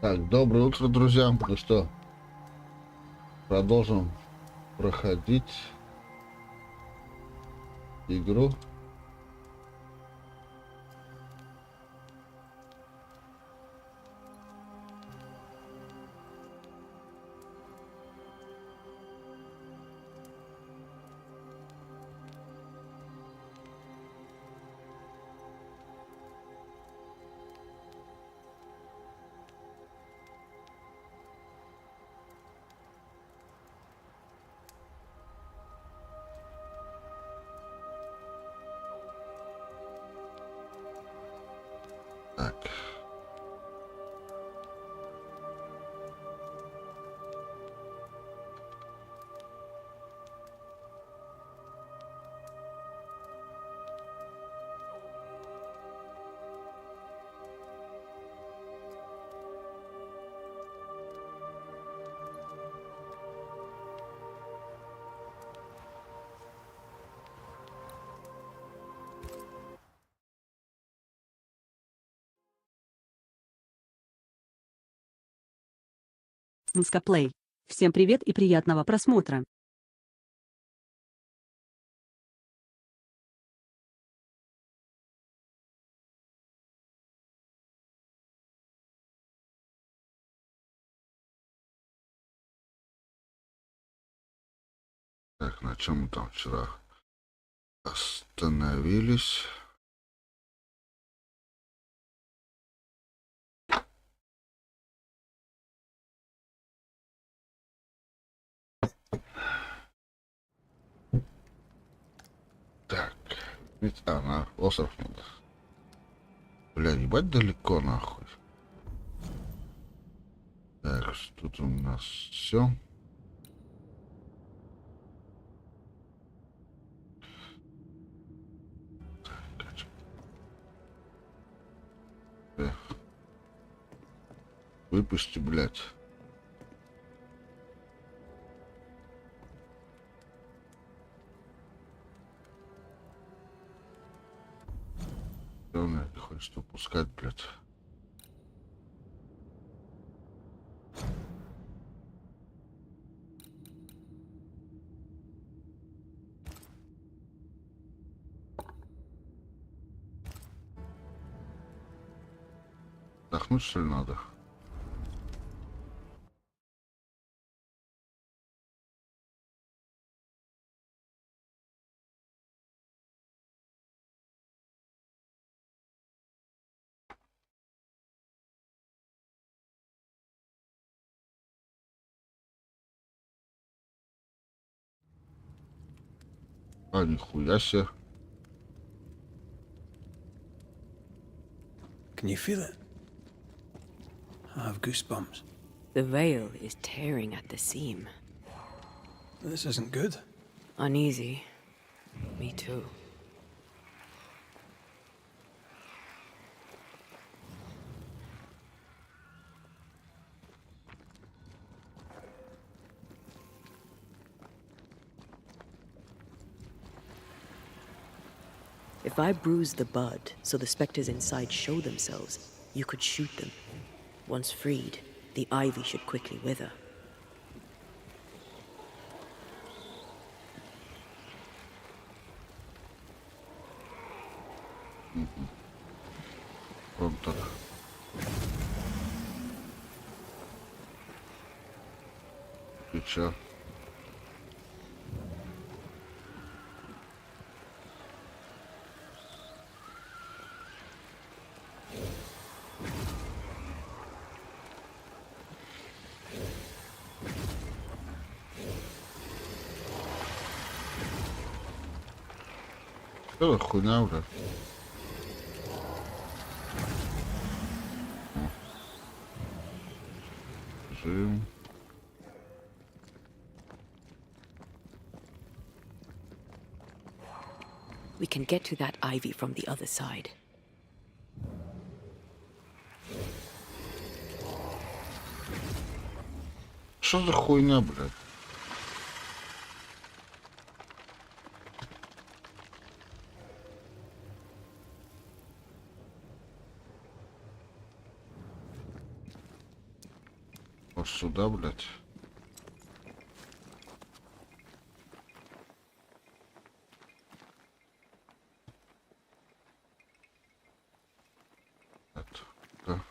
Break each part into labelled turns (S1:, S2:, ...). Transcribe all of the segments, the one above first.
S1: Так, доброе утро, друзья. Ну что, продолжим проходить игру. Так.
S2: Плей. Всем привет и приятного просмотра.
S1: Так, на чем мы там вчера остановились? Так, ведь на остров надо. Бля, ебать далеко нахуй. Так, тут у нас все. Выпусти, блядь. Главное, ты хочешь упускать, блядь. Отдохнуть, что ли, надо? А, нихуя себе.
S3: Can you feel it? I have goosebumps.
S4: The veil is tearing at the seam.
S3: This isn't good.
S4: Uneasy. Me too. If I bruise the bud so the specters inside show themselves, you could shoot them. Once freed, the ivy should quickly wither.
S1: Вот так. И чё? Что за хуйня, блядь? Живым.
S4: We can get to that ivy from the other side.
S1: Что за хуйня, блядь? Может сюда, блядь? Это, да.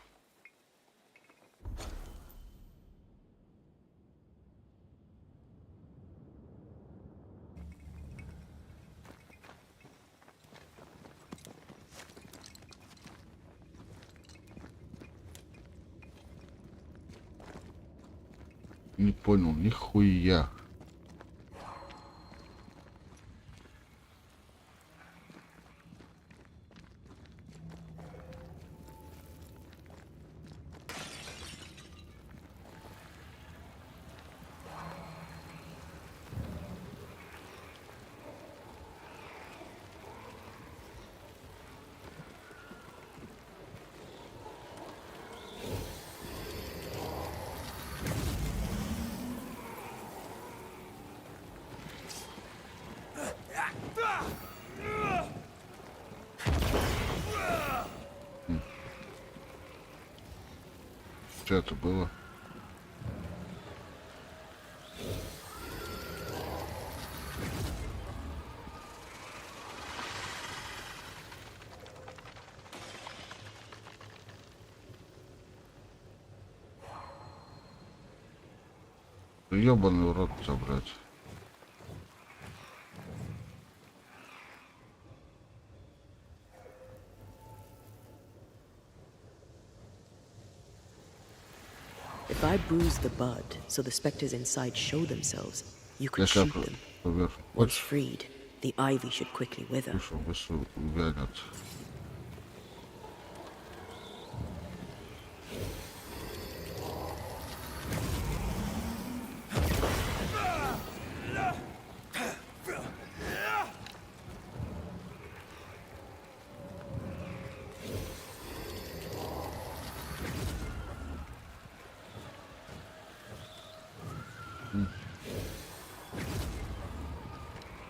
S1: Не понял, нихуя. Что это было? Ёбаный урод забрать.
S4: If I bruise the bud so the specters inside show themselves, you could
S1: Я
S4: shoot
S1: сейчас
S4: them.
S1: поверх.
S4: Once
S1: Хочешь,
S4: freed, the ivy should quickly wither.
S1: вышел, вышел, увянет.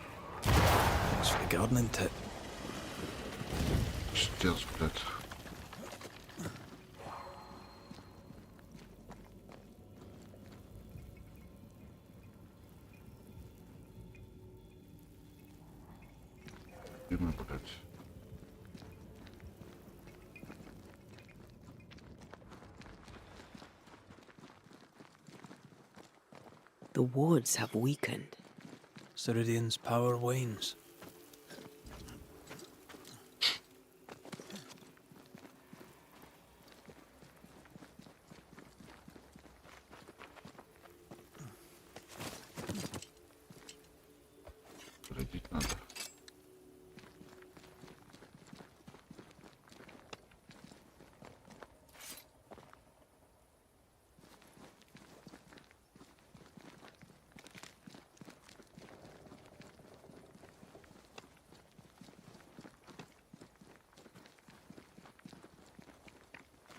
S3: Thanks for the gardening tip.
S1: Пиздец, блядь. Имя, блядь.
S4: The wards have weakened.
S3: Ceridian's power wanes.
S1: Родить надо.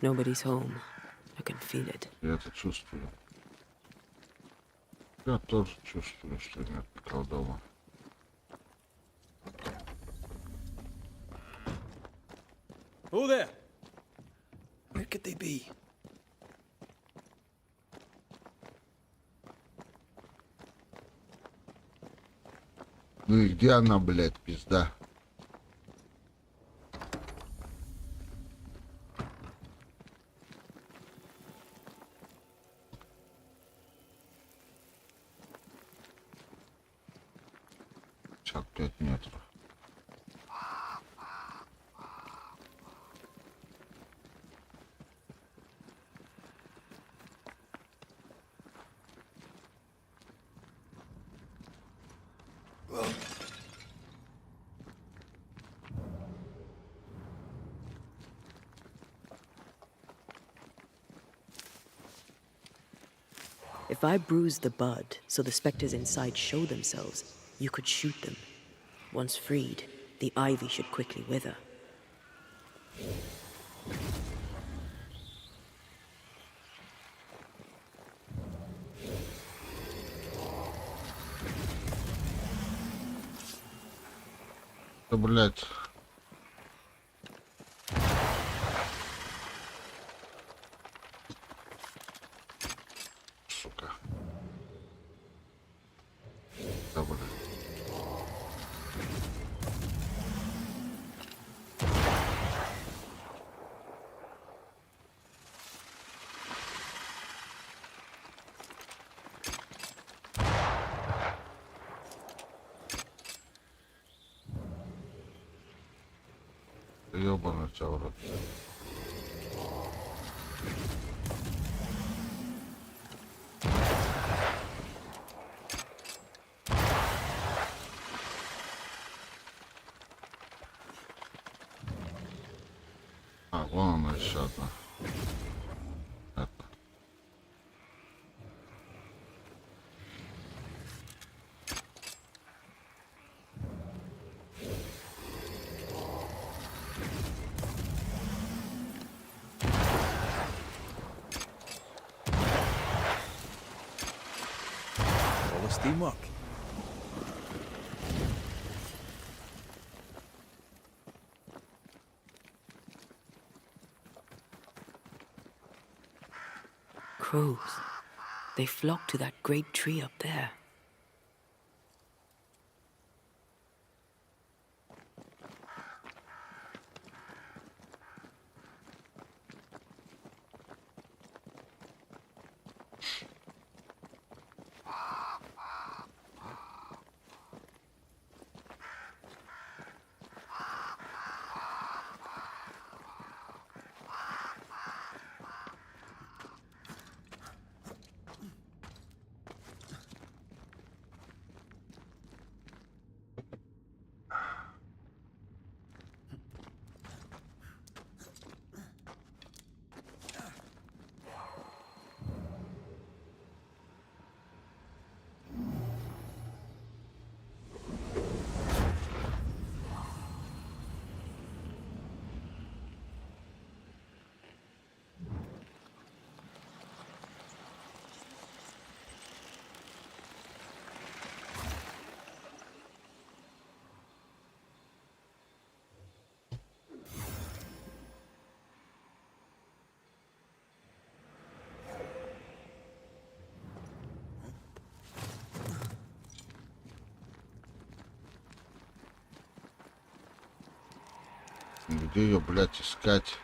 S4: Nobody's home. I can feel it.
S1: Я это чувствую. Я тоже чувствую, что нет никого дома.
S3: Oh there! Where could they be?
S1: Ну и где она, блядь, пизда? Сейчас 5 метров.
S4: If I bruise the bud so the specters inside show themselves, you could shoot them. Once freed, the ivy should quickly wither.
S1: Да, блядь. Ёбаный тебя в рот. А, вон она еще одна. Это.
S3: Полости мок.
S4: Crows. They flock to that great tree up there.
S1: Где ее, блядь, искать?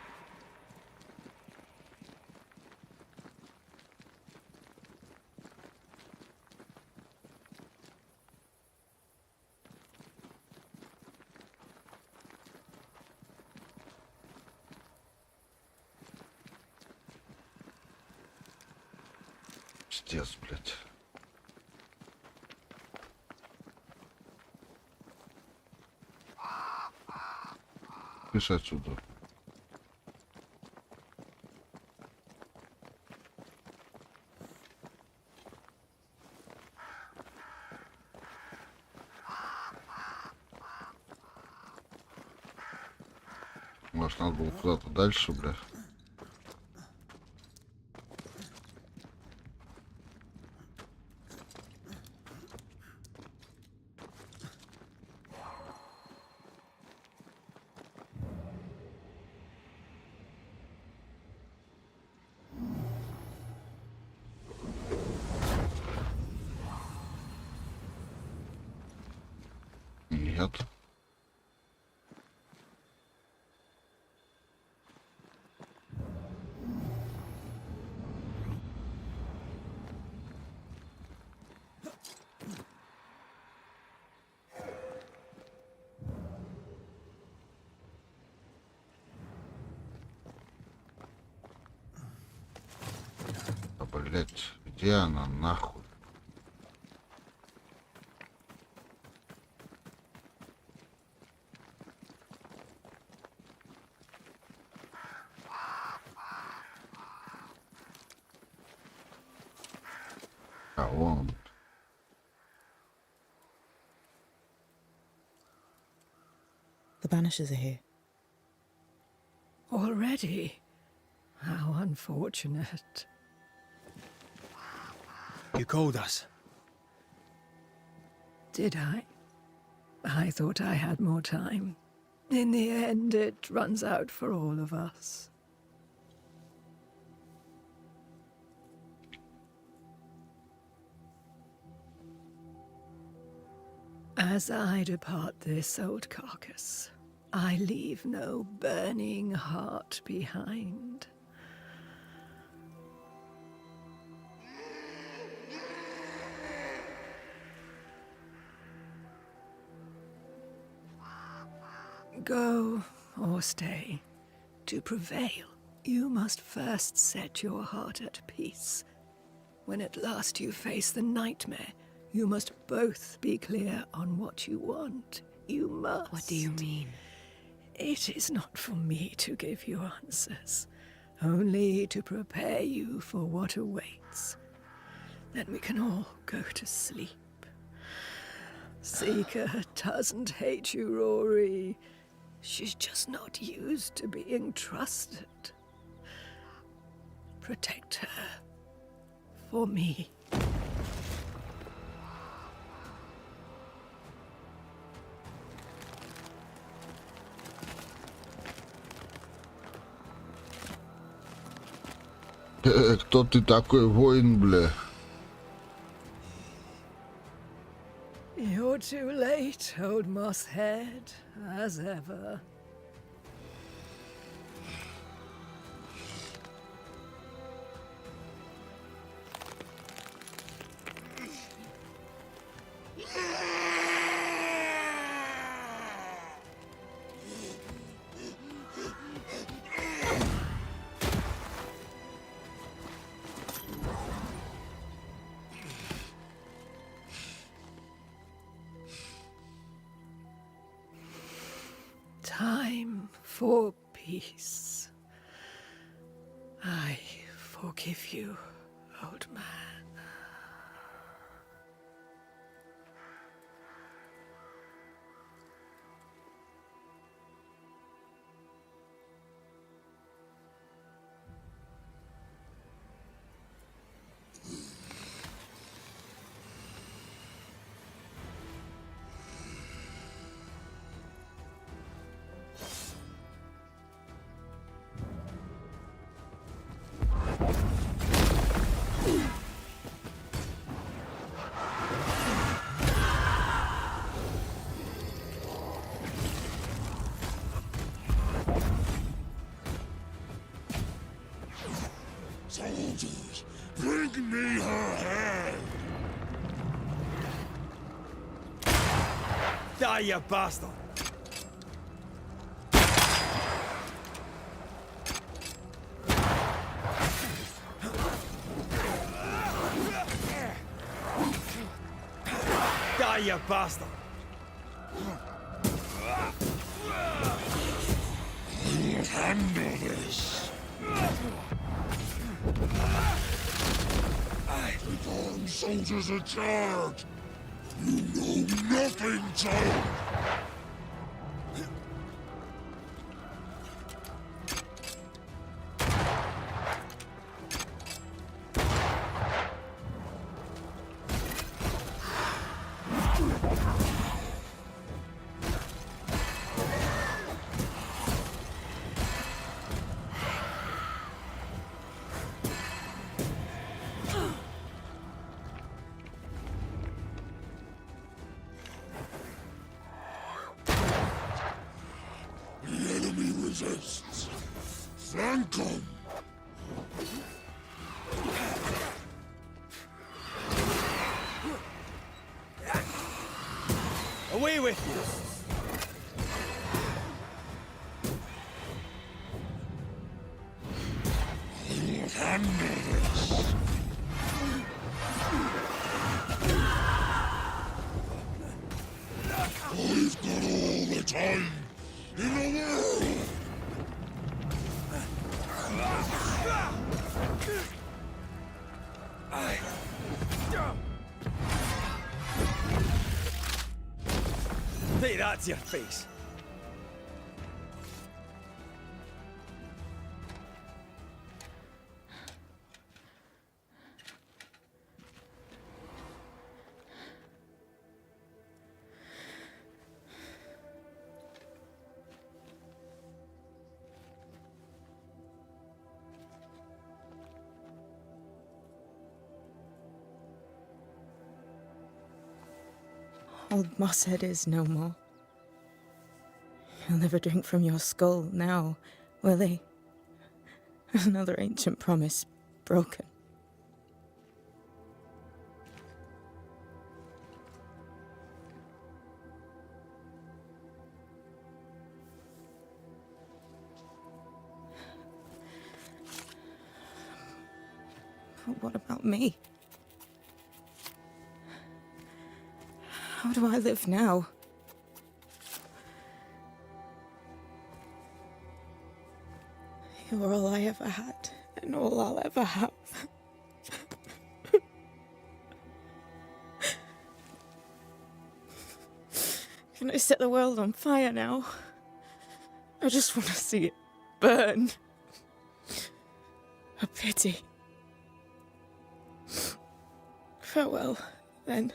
S1: Пиздец, блядь. Пиши отсюда. Может, надо было куда-то дальше, бля. Нет. А, блядь, где она, нахуй? А, вон.
S5: The Banishers are here.
S6: Already? How unfortunate.
S3: You called us.
S6: Did I? I thought I had more time. In the end, it runs out for all of us. As I depart this old carcass, I leave no burning heart behind. Go, or stay. To prevail, you must first set your heart at peace. When at last you face the nightmare, you must both be clear on what you want. You must.
S4: What do you mean?
S6: It is not for me to give you answers, only to prepare you for what awaits. Then we can all go to sleep. Seeker doesn't hate you, Rory. She's just not used to being trusted. Protect her. For me.
S1: Кто ты такой, воин, бля?
S6: You're too late, old mosshead, as ever. Time for peace. I forgive you, old man.
S7: Soldiers, bring me her hand!
S3: Die, you bastard! Die, you bastard!
S7: I'll handle this! With armed soldiers in charge! You know nothing, child! The enemy resists. Flank 'em!
S3: Away with you!
S7: I'll handle this! I've got all the time in the world!
S3: Take that to your face!
S5: Old Mosshead is no more. He'll never drink from your skull now, will he? Another ancient promise broken. What about me? How do I live now? You're all I ever had, and all I'll ever have. Can I set the world on fire now? I just want to see it burn. A pity. Farewell, then.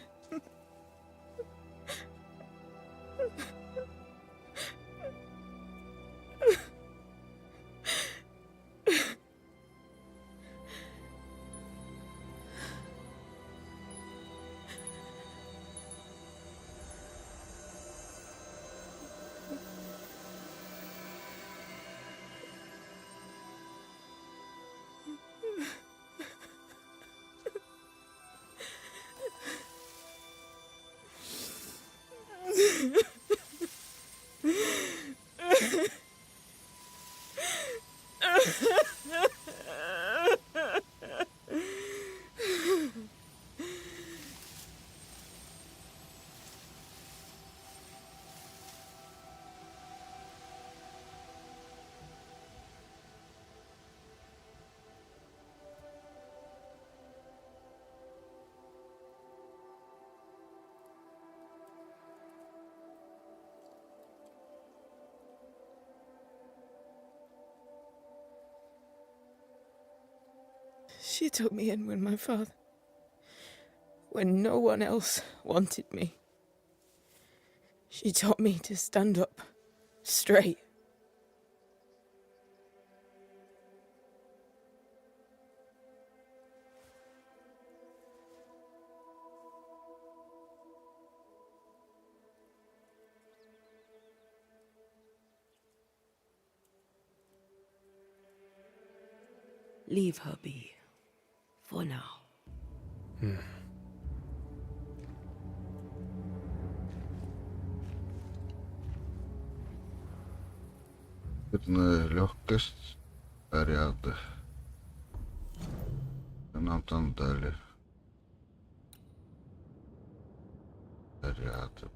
S5: She took me in when no one else wanted me. She taught me to stand up straight.
S4: Leave her be. For now.
S1: Легкость, заряды. Что нам там дали? Заряды.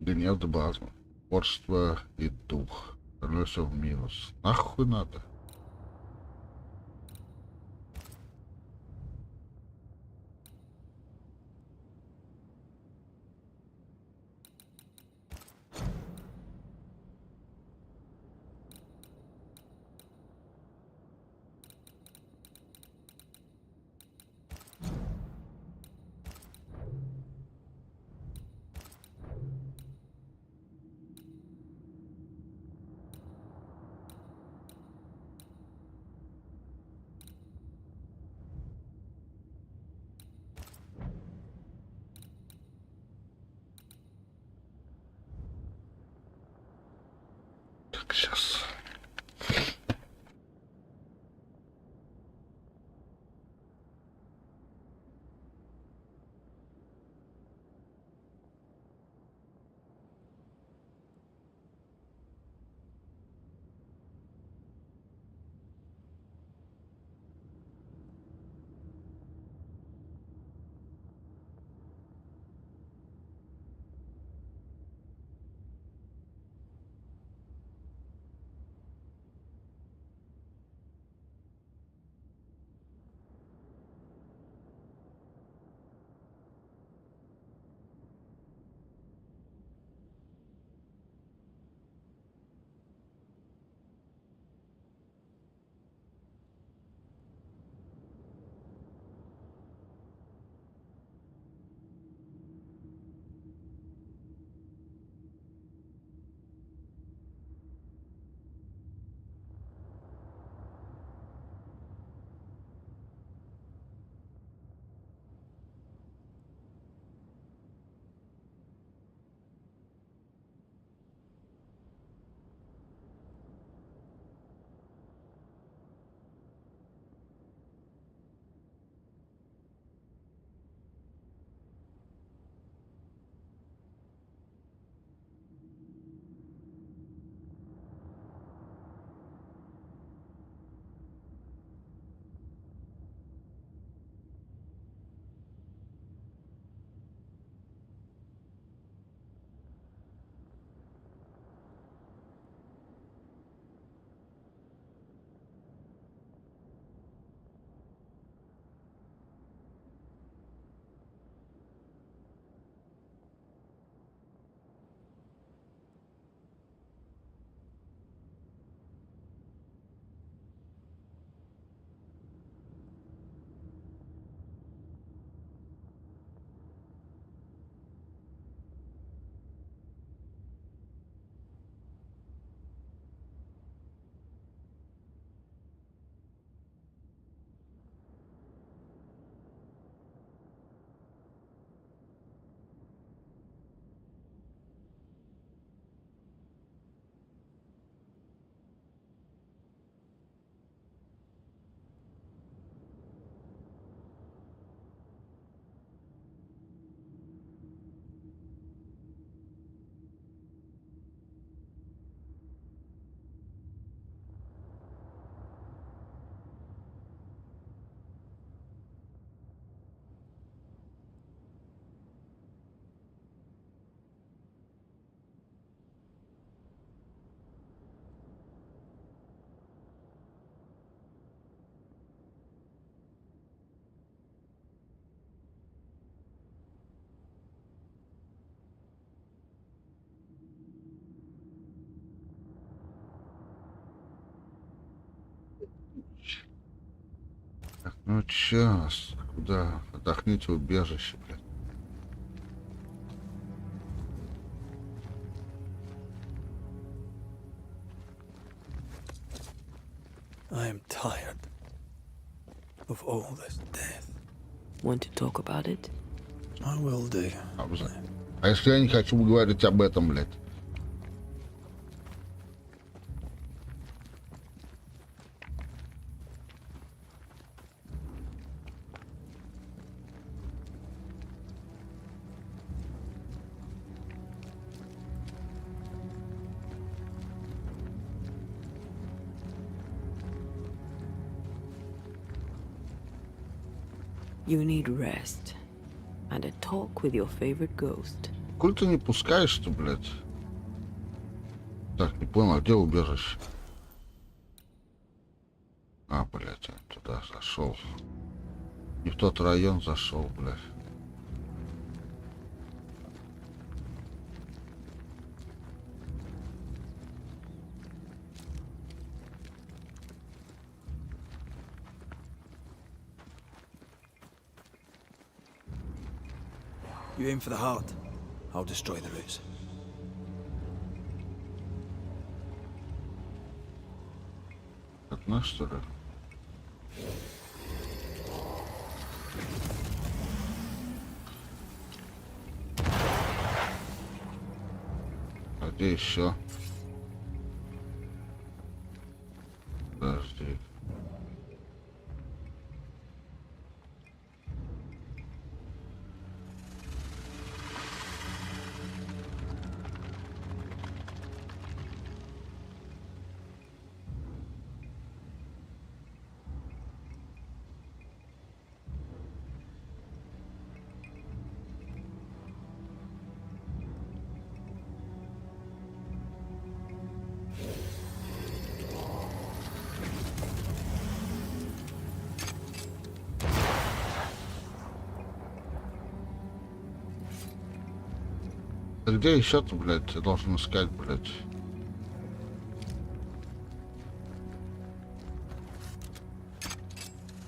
S1: Гнев добавил. Упорство и дух. Остальное все в минус. Нахуй надо? Так, сейчас. Ну час. Куда? Отдохните в убежище, блядь.
S3: I am tired of all this death.
S4: Want to talk about it?
S3: I will do.
S1: А если я не хочу говорить об этом, блядь?
S4: You need rest and a talk with your favorite ghost.
S1: Коль ты не пускаешь-то, блядь? Так, не понял, а где убежище? А, блядь, я туда зашел. Не в тот район зашел, блядь.
S3: You aim for the heart. I'll destroy the roots.
S1: Это наш, что ли? А где еще? Подожди. Да где еще-то, блядь, я должен искать, блядь?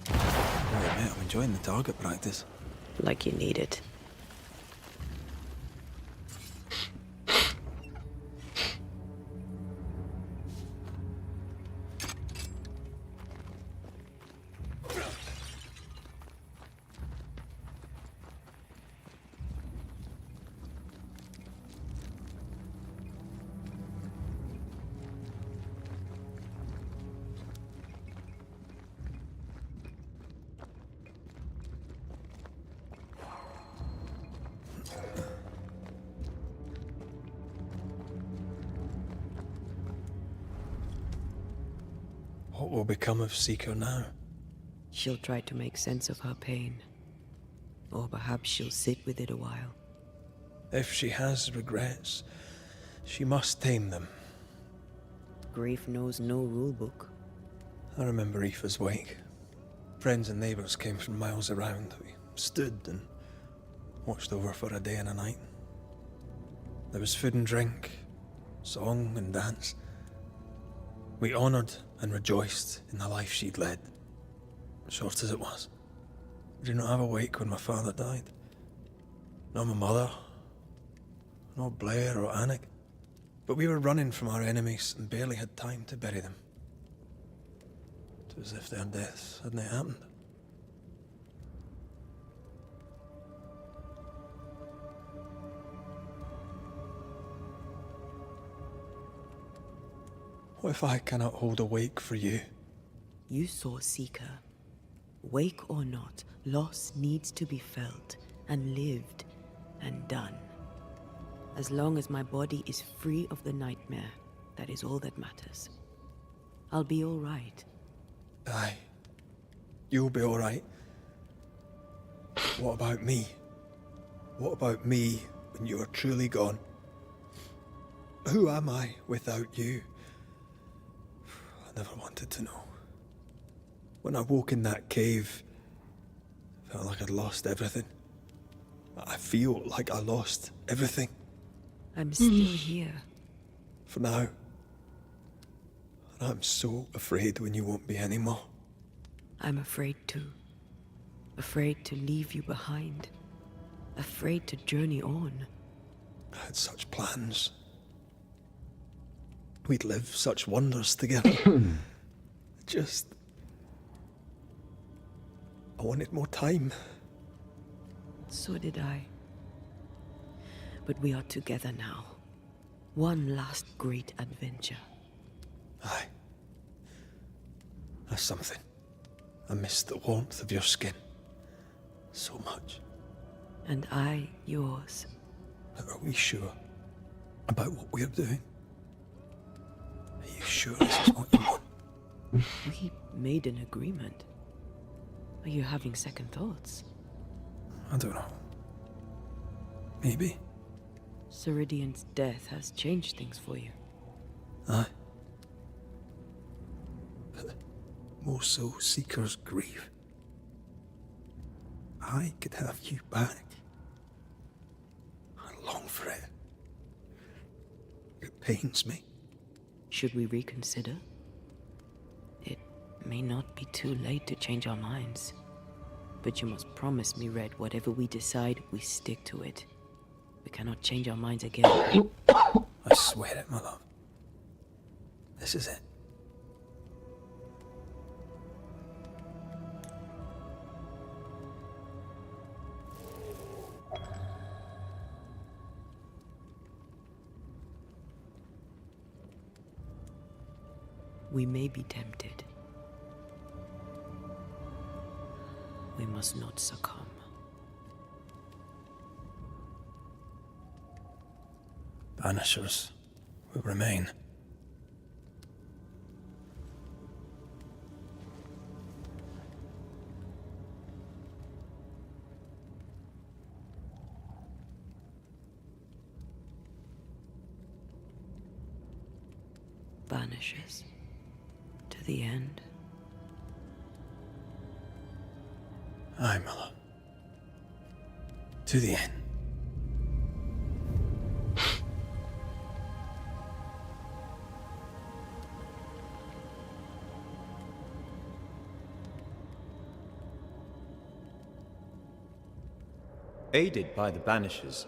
S3: I admit I'm enjoying the target practice.
S4: Like you need it.
S3: What will become of Seeker now?
S4: She'll try to make sense of her pain. Or perhaps she'll sit with it a while.
S3: If she has regrets, she must tame them.
S4: Grief knows no rule book.
S3: I remember Aoife's wake. Friends and neighbours came from miles around. We stood and watched over for a day and a night. There was food and drink, song and dance. We honoured and rejoiced in the life she'd led, short as it was. I did not have a wake when my father died. Nor my mother, nor Blair or Anik. But we were running from our enemies and barely had time to bury them. It was as if their deaths hadn't happened. What if I cannot hold a wake for you?
S4: You saw Seeker. Wake or not, loss needs to be felt and lived and done. As long as my body is free of the nightmare, that is all that matters. I'll be all right.
S3: Aye. You'll be all right. What about me? What about me when you are truly gone? Who am I without you? I never wanted to know. When I woke in that cave, I felt like I'd lost everything. I feel like I lost everything.
S4: I'm still here.
S3: For now. And I'm so afraid when you won't be anymore.
S4: I'm afraid too. Afraid to leave you behind. Afraid to journey on.
S3: I had such plans. We'd live such wonders together. Just... I wanted more time.
S4: So did I. But we are together now. One last great adventure.
S3: Aye. That's something. I miss the warmth of your skin. So much.
S4: And I yours.
S3: But are we sure about what we're doing? Are you sure this is what you want?
S4: We made an agreement. Are you having second thoughts?
S3: I don't know. Maybe.
S4: Ceridian's death has changed things for you.
S3: Aye. But more so Seeker's grief. I could have you back. I long for it. It pains me.
S4: Should we reconsider? It may not be too late to change our minds. But you must promise me, Red, whatever we decide, we stick to it. We cannot change our minds again.
S3: I swear it, my love. This is it.
S4: We may be tempted. We must not succumb.
S3: Banishers will remain.
S4: Banishers. To the end.
S3: Aye, my love. To the end.
S8: Aided by the Banishers,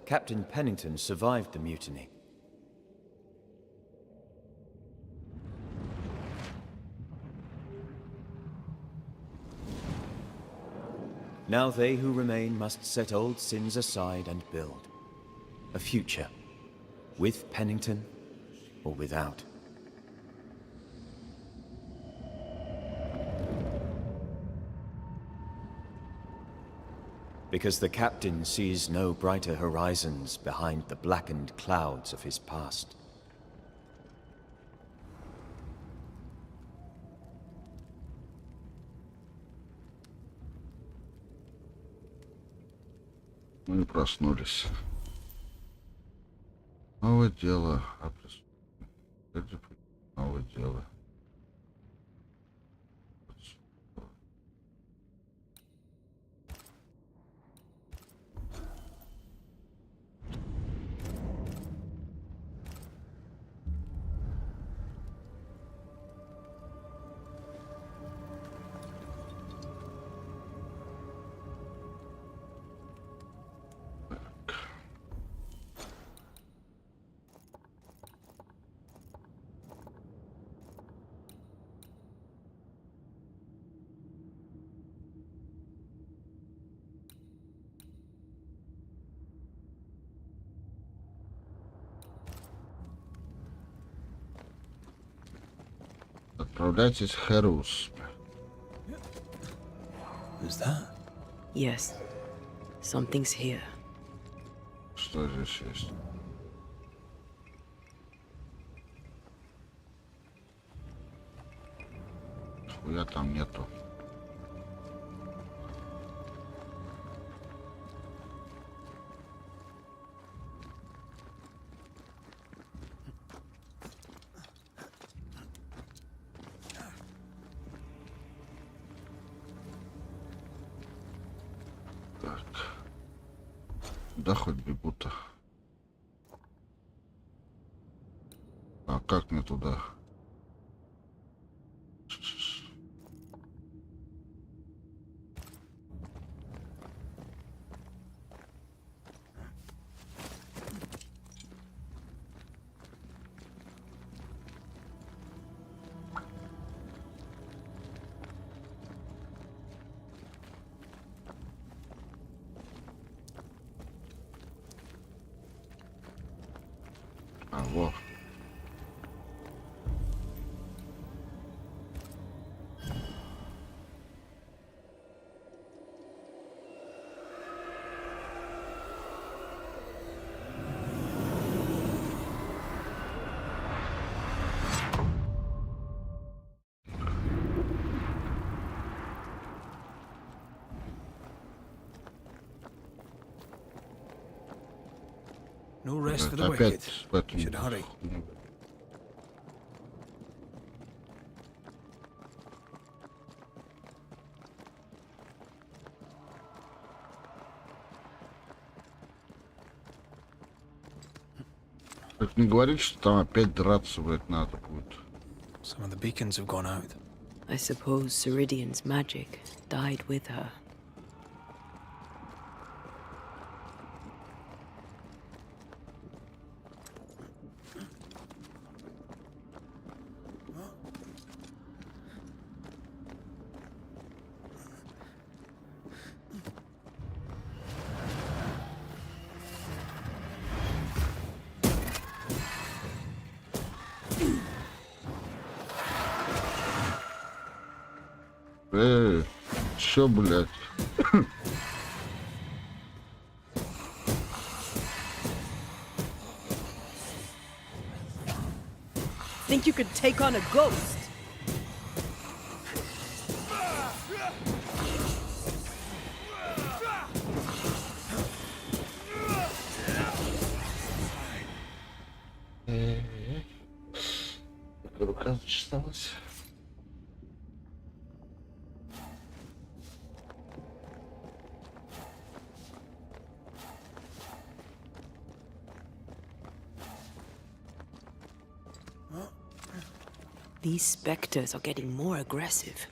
S8: Captain Pennington survived the mutiny. Now they who remain must set old sins aside and build a future, with Pennington or without. Because the captain sees no brighter horizons behind the blackened clouds of his past.
S1: Мы проснулись. Новое дело. Новое дело. Отправляйтесь в Херус.
S3: Who's that?
S4: Yes. Something's here.
S1: Что здесь есть? Хуя там нету. Так. Да хоть бегут-то. А как мне туда? во.
S3: No rest for the wicked.
S1: Опять в этом.
S3: Should hurry.
S1: Так не говорит, что там опять драться, блядь, надо будет.
S3: Some of the beacons have gone out.
S4: I suppose Ceridian's magic died with her.
S1: Чё, блядь?
S4: Think you could take on a ghost?
S1: Рука зачесалась.
S4: These specters are getting more aggressive.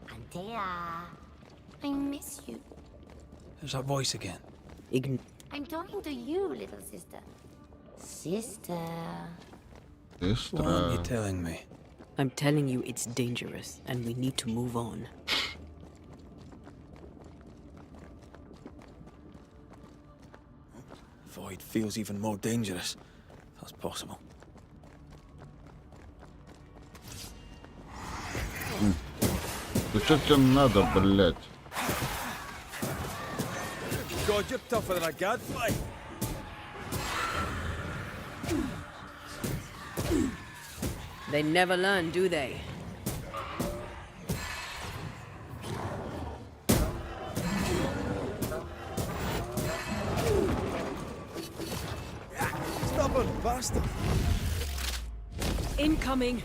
S9: Antea, I miss you.
S3: There's that voice again.
S9: I'm talking to you, little sister. Sister.
S3: What are you telling me?
S4: I'm telling you it's dangerous, and we need to move on.
S3: Void feels even more dangerous. If that's possible.
S1: Да что тебе надо, блядь?
S3: God, you're tougher than a gadfly.
S4: They never learn, do they?
S3: Stubborn bastard.
S4: Incoming!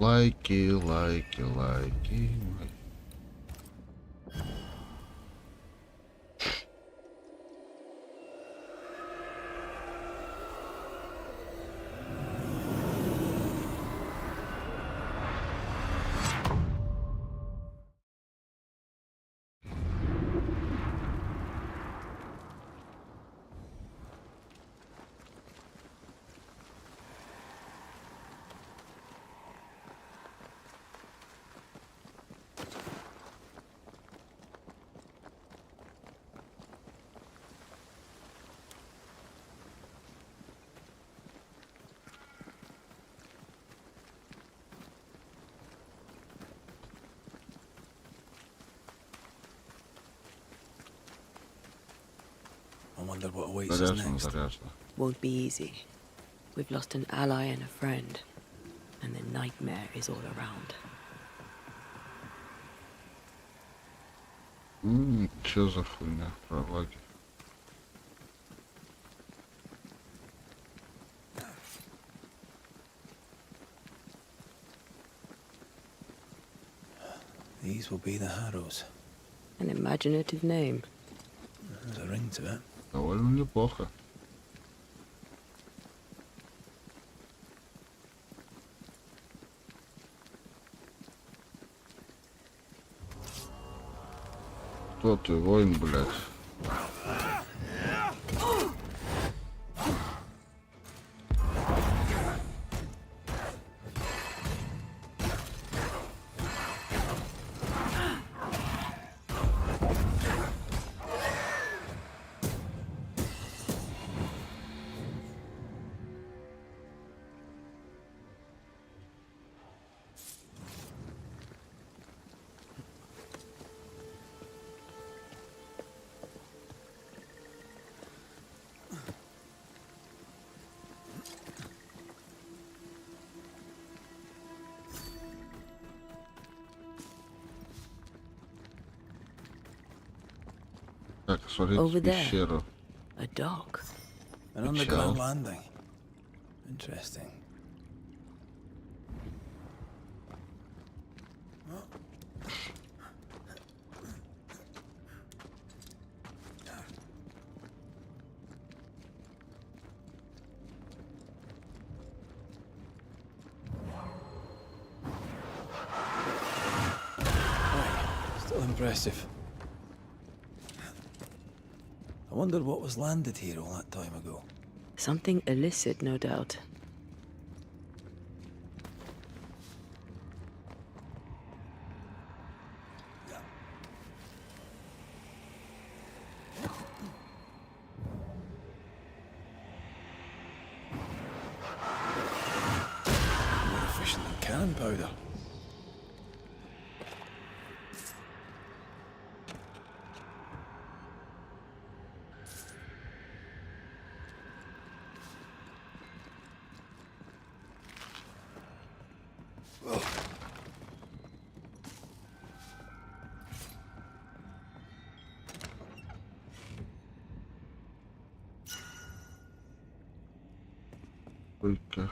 S1: Лайки, лайки, лайки.
S3: I wonder what awaits us
S1: Заряжено,
S3: next.
S1: заряжено.
S4: Won't be easy. We've lost an ally and a friend, and the nightmare is all around.
S1: Чё за хуйня? Пролаги.
S3: These will be the Harrows.
S4: An imaginative name.
S3: There's a ring to it.
S1: Довольно неплохо. Кто ты, воин, блядь? Так, смотрите
S4: Over there.
S1: пещеру.
S4: A dock.
S3: An underground landing. Interesting. Still impressive. I wonder what was landed here all that time ago.
S4: Something illicit, no doubt.
S3: More efficient than cannon powder.
S1: Только.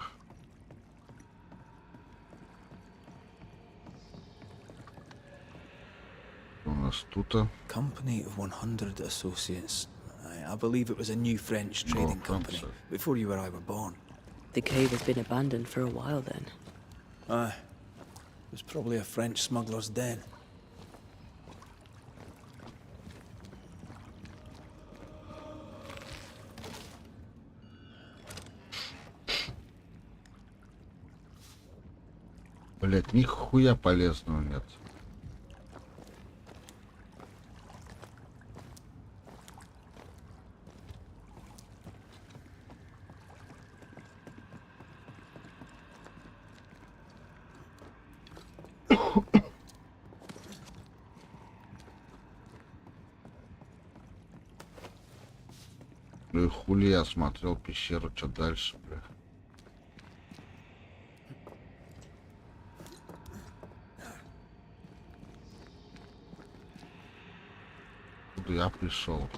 S1: У нас тут.
S3: Company of 100 associates. I believe it was a new French trading company before you or I were born.
S4: The cave has been abandoned for a while then.
S3: Aye. It was probably a French smuggler's den.
S1: Блять, нихуя полезного нет. Ну и хули я смотрел пещеру, что дальше, бля. Куда я пришел?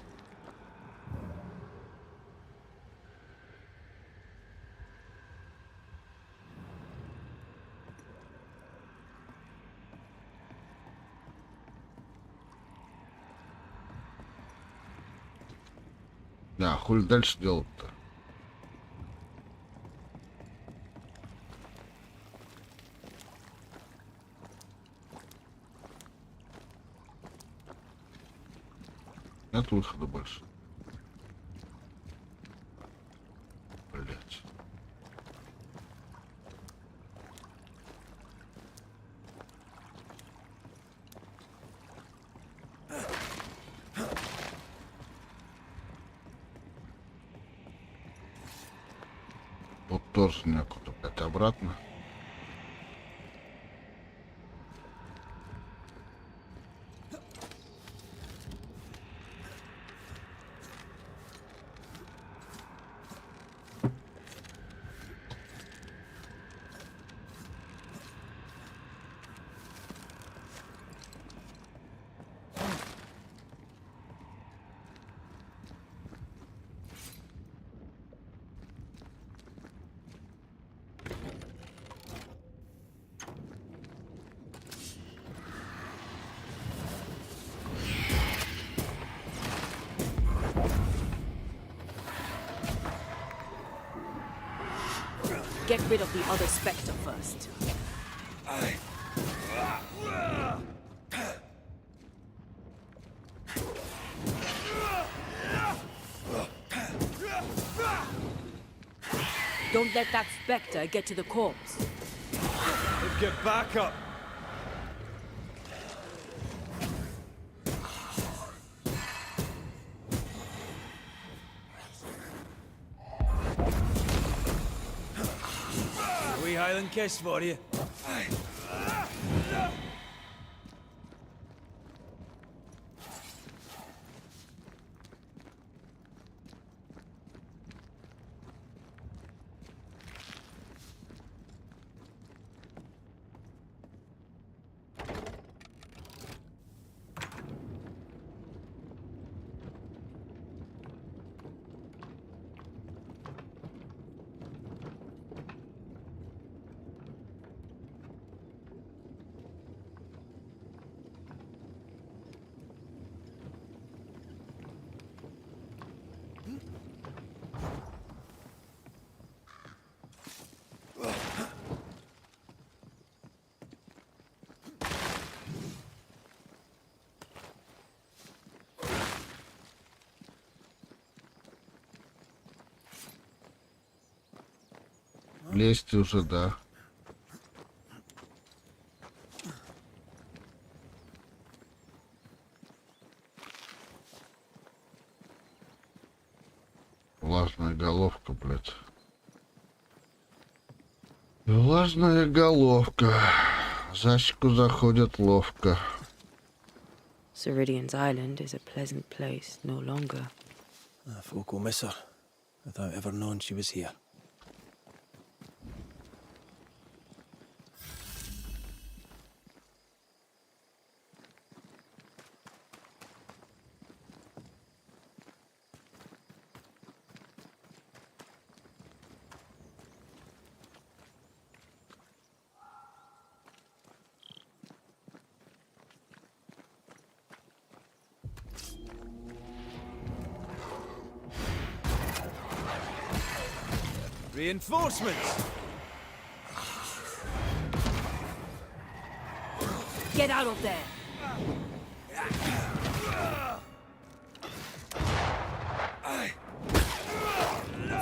S1: Да, хули дальше делать-то? Нет выхода больше. Блять. Вот тоже некуда, блять, обратно.
S4: Get rid of the other spectre first. Don't let that spectre get to the corpse.
S3: Get back up! A wee Highland kiss for you.
S1: Лезть уже, да. Влажная головка, блядь. Влажная головка. Засеку заходит ловко.
S4: Ceridian's island is a pleasant place no longer.
S3: Folk will miss her without ever knowing she was here. Reinforcements!
S4: Get out of there!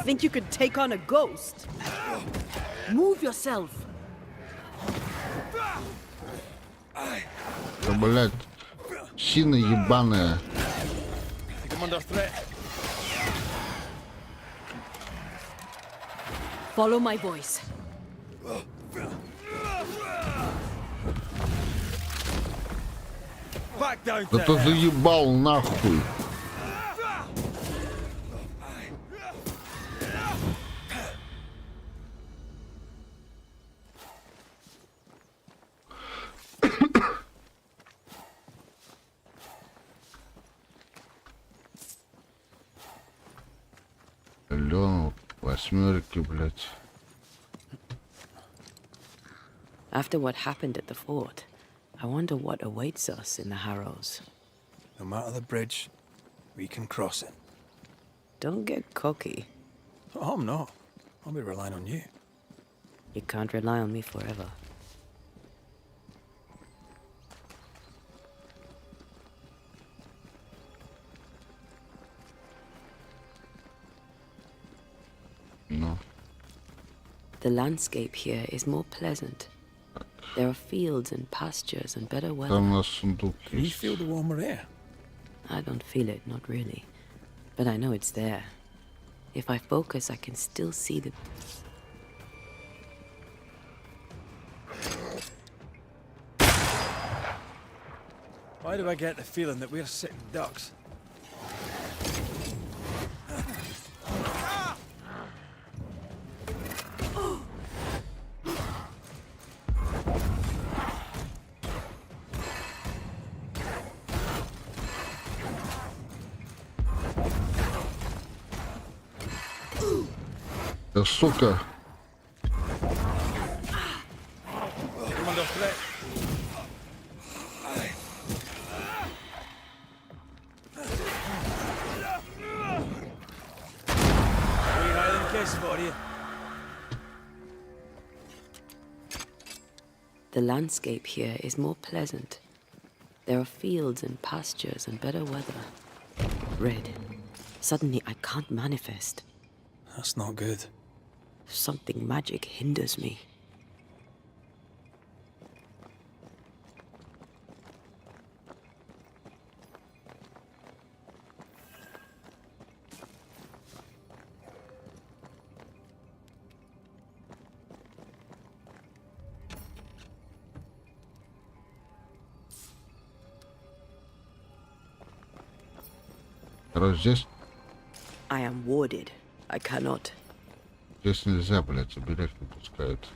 S4: Think you could take on a ghost? Move yourself!
S1: Да, блядь, сина ебаная.
S3: I'm under threat.
S4: Follow my voice.
S3: Back down
S1: Да ты
S3: there!
S1: заебал нахуй. Лён, восьмерки, блядь.
S4: After what happened at the fort, I wonder what awaits us in the Harrows.
S3: No matter the bridge, we can cross it.
S4: Don't get cocky.
S3: Oh, I'm not. I'll be relying on you.
S4: You can't rely on me forever.
S1: Ну,
S4: The landscape here is more pleasant. There are fields and pastures and better
S1: там
S4: weather.
S1: у нас сундук
S3: Can you
S1: есть.
S3: feel the warmer air?
S4: I don't feel it, not really. But I know it's there. If I focus, I can still see the...
S3: Why do I get the feeling that we're sitting ducks?
S1: Да сука.
S3: I'm under threat. Wee Highland kiss for you.
S4: The landscape here is more pleasant. There are fields and pastures and better weather. Red. Suddenly I can't manifest.
S3: That's not good.
S4: Something magic hinders me.
S1: Короче, здесь
S4: I am warded. I cannot.
S1: здесь нельзя, блядь, оберег не пускают.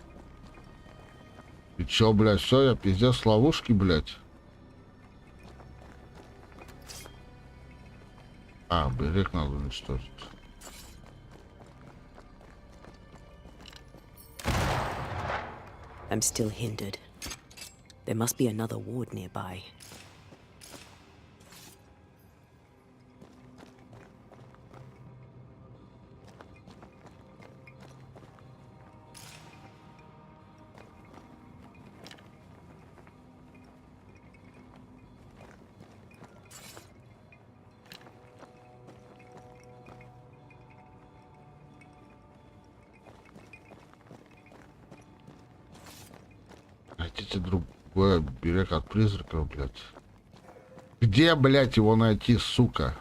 S1: И чё, блядь, все, я пиздец ловушки, блядь. А, берег надо уничтожить.
S4: I'm still hindered. There must be another ward nearby.
S1: Хотите другой берег от призраков, блядь? Где, блядь, его найти, сука?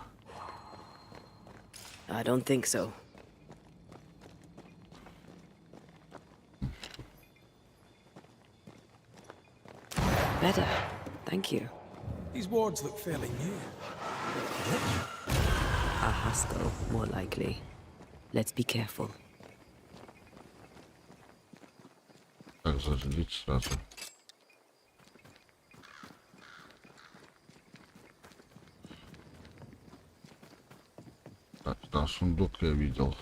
S4: I don't think so. Better. Thank you.
S3: These wards look fairly new.
S4: A hostile, more likely. Let's be careful.
S1: Так, зажгите сразу. Так, там сундук я видел.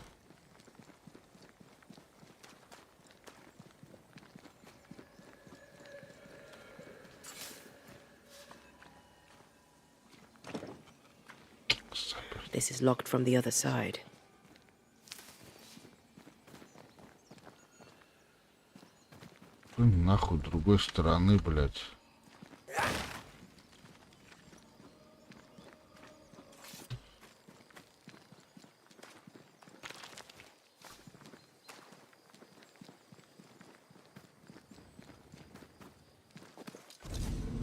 S4: This is locked from the other side.
S1: Нахуй другой стороны, блядь.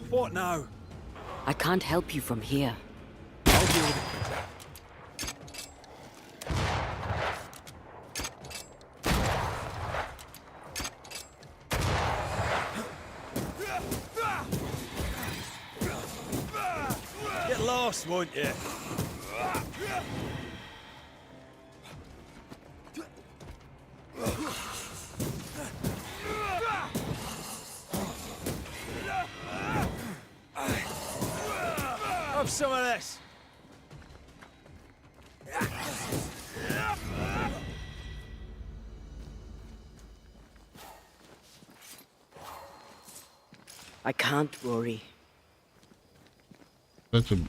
S3: What now?
S4: I can't help you from here.
S3: I'll deal with it. Get lost, won't you? Have some of this.
S4: I can't, Rory.
S1: Кстати,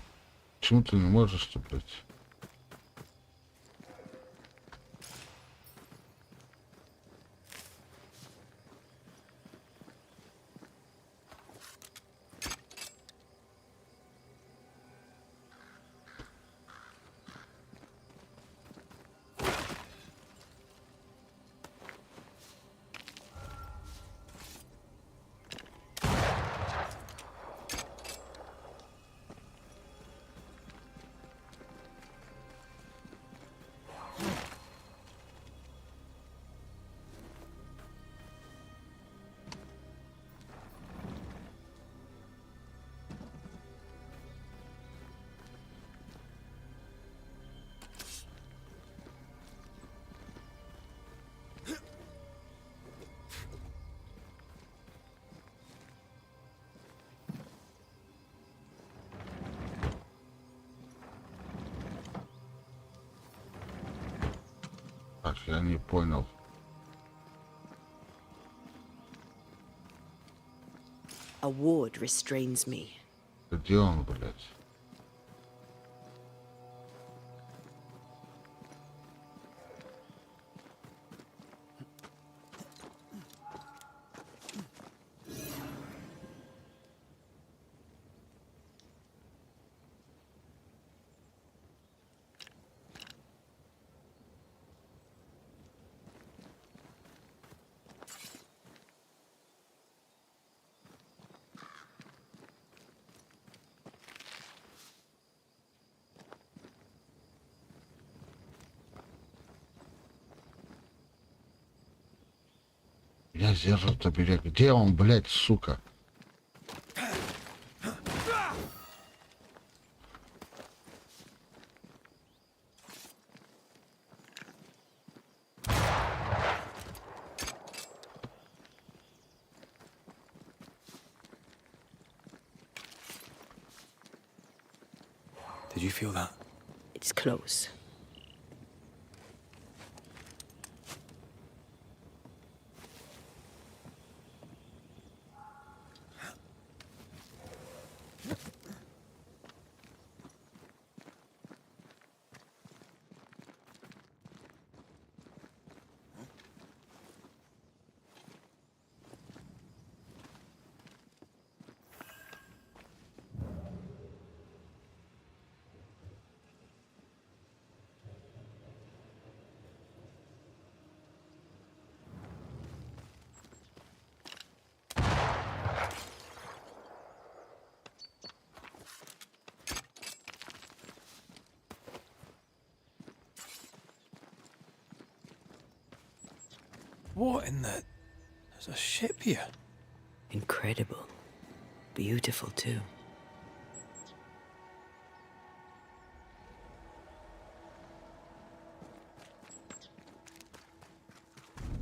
S1: почему ты не можешь, блядь? Так, я не понял.
S4: A ward restrains me.
S1: Где он, блядь? Блядь, держит оберег. Где он, блядь, сука?
S3: Did you feel that?
S4: It's close.
S3: What in the... There's a ship here.
S4: Incredible. Beautiful, too.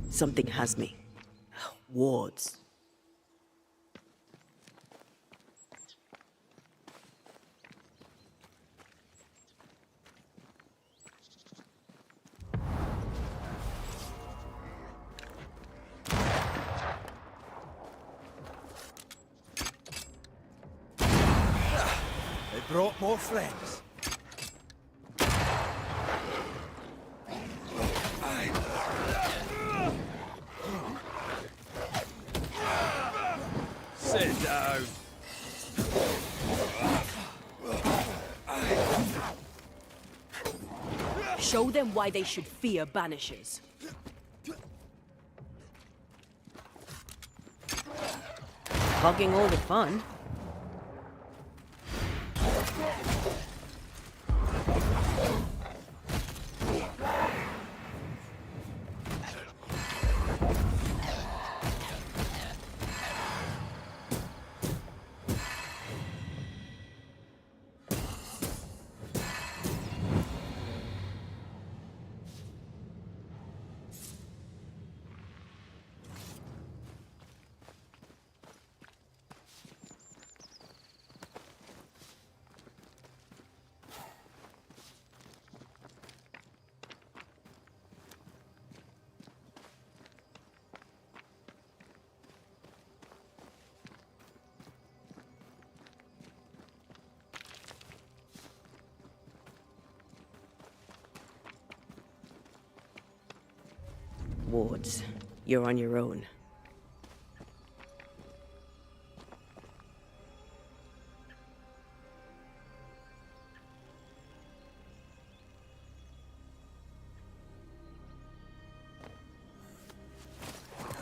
S4: Something has me. Wards.
S3: They brought more friends. Sit down.
S4: Show them why they should fear Banishers. Hogging all the fun. Wards, you're on your own.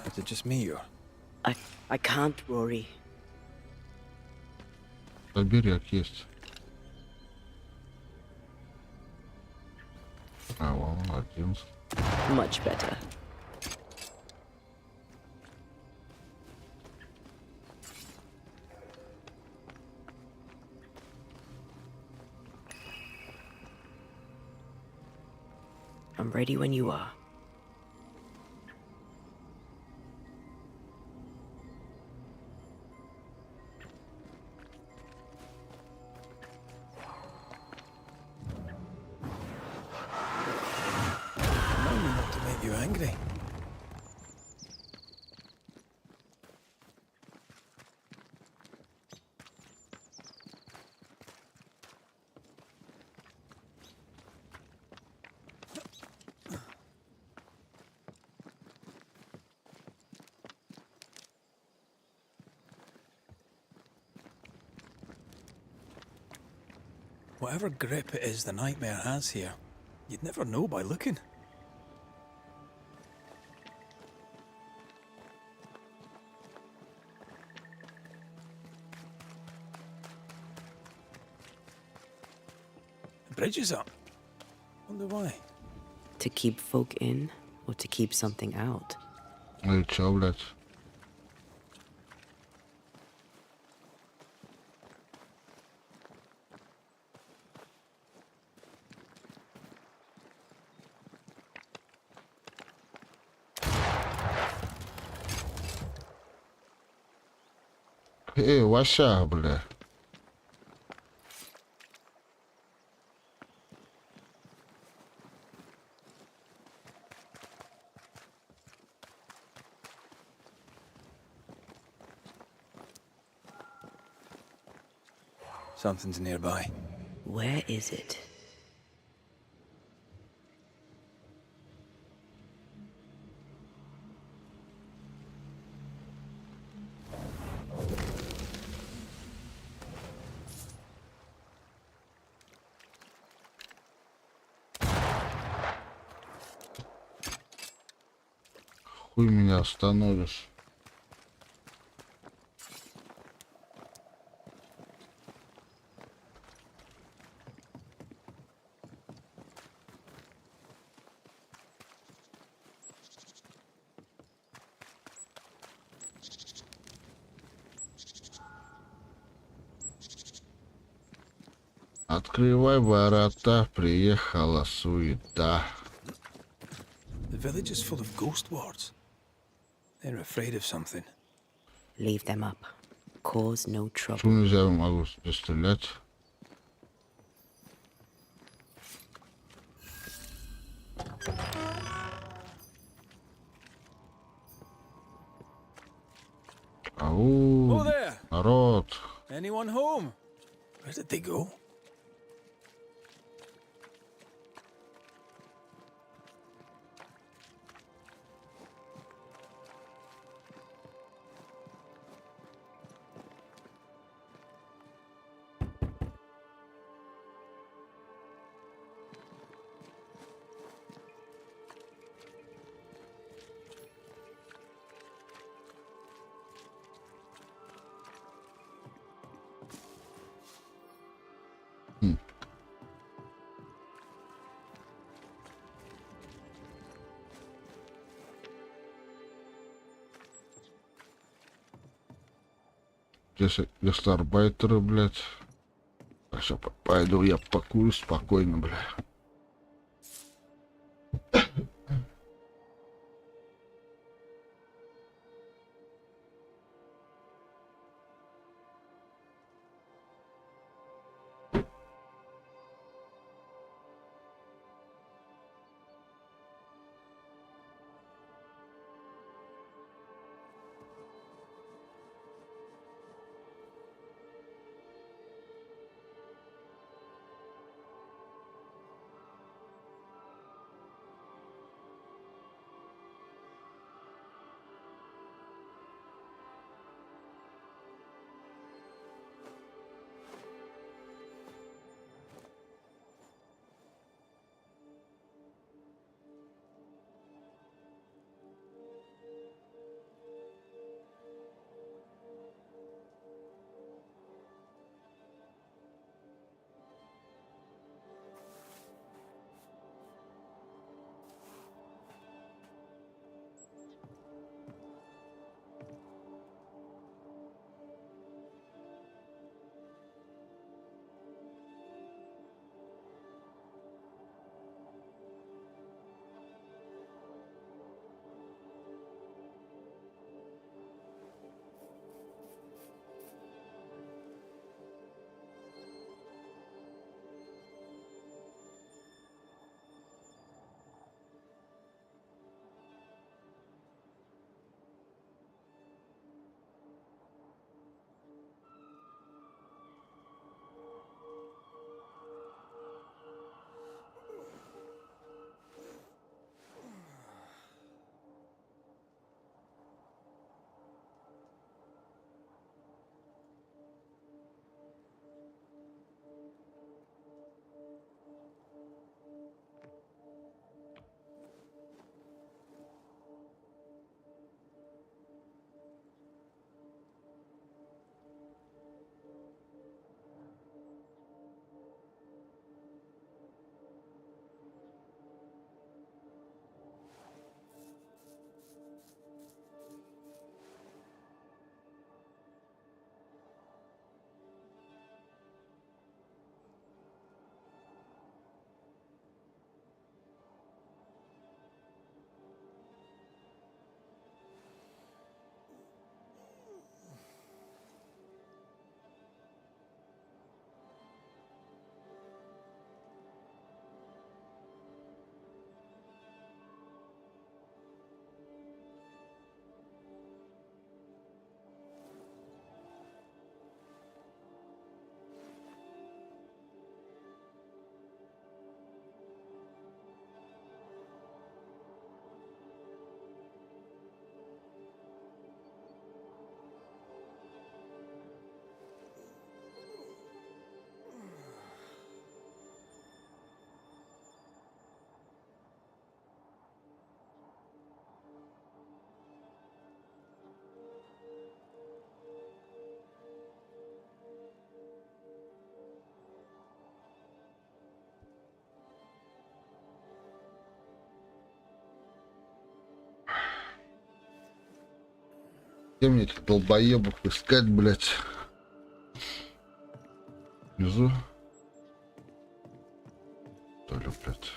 S3: Is it just me or...
S4: I can't, Rory.
S1: Оберег есть. А, вон один.
S4: Much better. I'm ready when you are.
S3: Not to make you angry. Whatever grip it is the nightmare has here, you'd never know by looking. The bridge is up. Wonder why.
S4: To keep folk in, or to keep something out?
S1: Ну и чё, блядь? Вася, бля.
S3: Something's nearby.
S4: Where is it?
S1: Хуй меня остановишь. Открывай ворота, приехала суета.
S3: The village is full of ghost wards. They're afraid of something.
S4: Leave them up. Cause no
S1: Почему
S4: trouble.
S1: нельзя могу стрелять? Ау,
S3: Oh there!
S1: народ.
S3: Anyone home? Where did they go?
S1: Здесь гастарбайтеры, блядь. Сейчас пойду я покурю спокойно, бля. Где мне этих долбоебов искать, блядь? Внизу? То ли, блядь.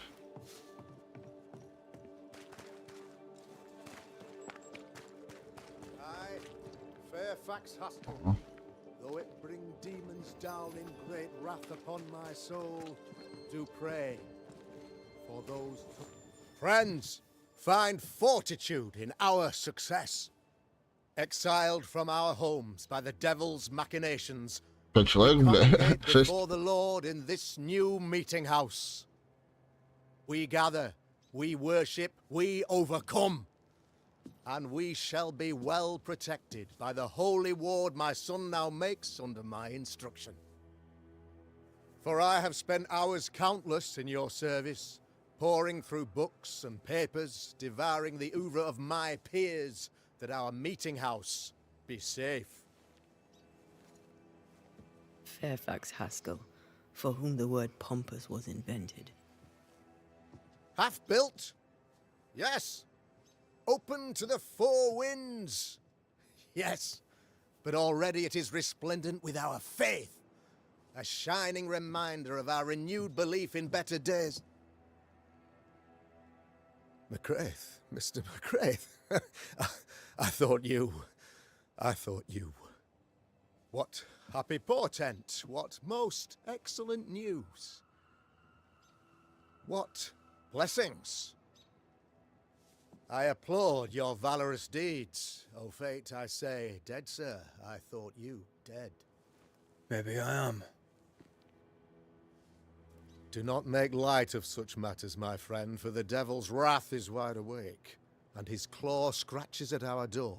S10: Fairfax Hustle, though it bring demons down in great wrath upon my soul, do pray for those. Friends, find fortitude in our success. Exiled from our homes by the devil's machinations,
S1: Пять человек,
S10: congregate
S1: бля. 6.
S10: before the Lord in this new meeting house. We gather, we worship, we overcome. And we shall be well protected by the holy ward my son now makes under my instruction. For I have spent hours countless in your service, poring through books and papers, devouring the oeuvre of my peers, that our meeting house be safe.
S4: Fairfax Haskell, for whom the word pompous was invented.
S10: Half built? Yes. Open to the four winds? Yes. But already it is resplendent with our faith, a shining reminder of our renewed belief in better days. McCraith, Mr. McCraith. I thought you. What happy portent, what most excellent news. What blessings. I applaud your valorous deeds. O fate, I say, dead sir, I thought you dead.
S3: Maybe I am.
S10: Do not make light of such matters, my friend, for the devil's wrath is wide awake, and his claw scratches at our door,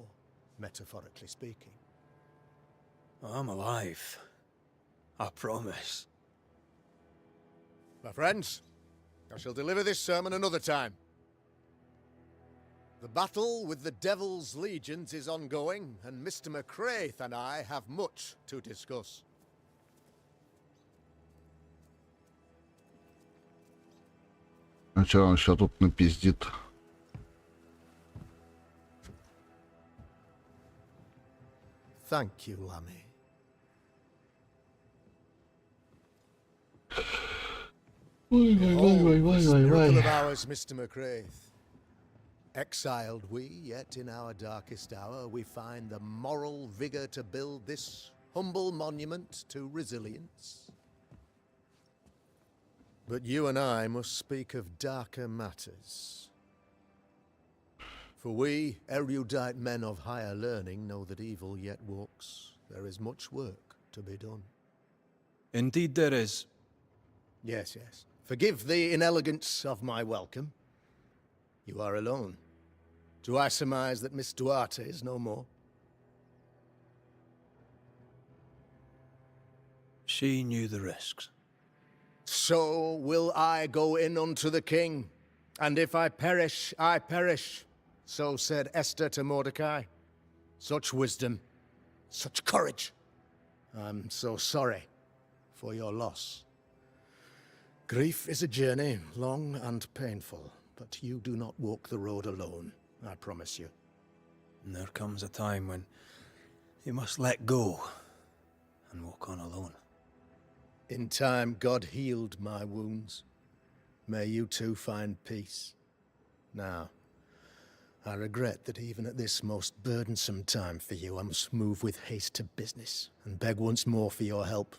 S10: metaphorically speaking.
S3: I'm alive. I promise.
S10: My friends, I shall deliver this sermon another time. The battle with the devil's legions is ongoing, and Mr. McCraith and I have much to discuss.
S1: А чё он еще тут напиздит?
S10: Thank you, Lammy. Miracle of ours, Mr. McCraith. Exiled we, yet in our darkest hour we find the moral vigor to build this humble monument to resilience. But you and I must speak of darker matters. For we, erudite men of higher learning, know that evil yet walks. There is much work to be done.
S3: Indeed there is.
S10: Yes, yes. Forgive the inelegance of my welcome. You are alone. Do I surmise that Miss Duarte is no more?
S3: She knew the risks.
S10: So will I go in unto the king, and if I perish, I perish. So said Esther to Mordecai. Such wisdom, such courage. I'm so sorry for your loss. Grief is a journey, long and painful, but you do not walk the road alone, I promise you.
S3: And there comes a time when you must let go and walk on alone.
S10: In time, God healed my wounds. May you too find peace. Now, I regret that even at this most burdensome time for you, I must move with haste to business and beg once more for your help.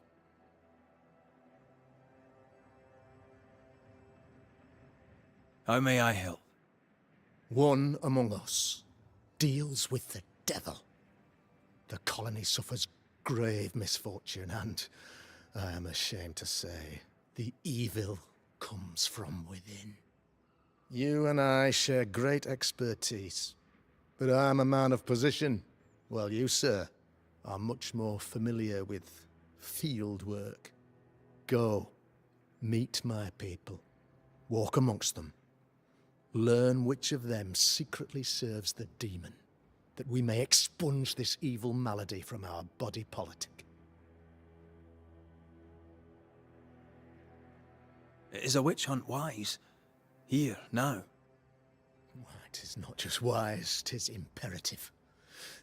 S3: How may I help?
S10: One among us deals with the devil. The colony suffers grave misfortune, and I am ashamed to say, the evil comes from within. You and I share great expertise, but I am a man of position, while you, sir, are much more familiar with field work. Go, meet my people, walk amongst them, learn which of them secretly serves the demon, that we may expunge this evil malady from our body politic.
S3: Is a witch hunt wise? Here, now?
S10: Why, 'tis not just wise, 'tis imperative.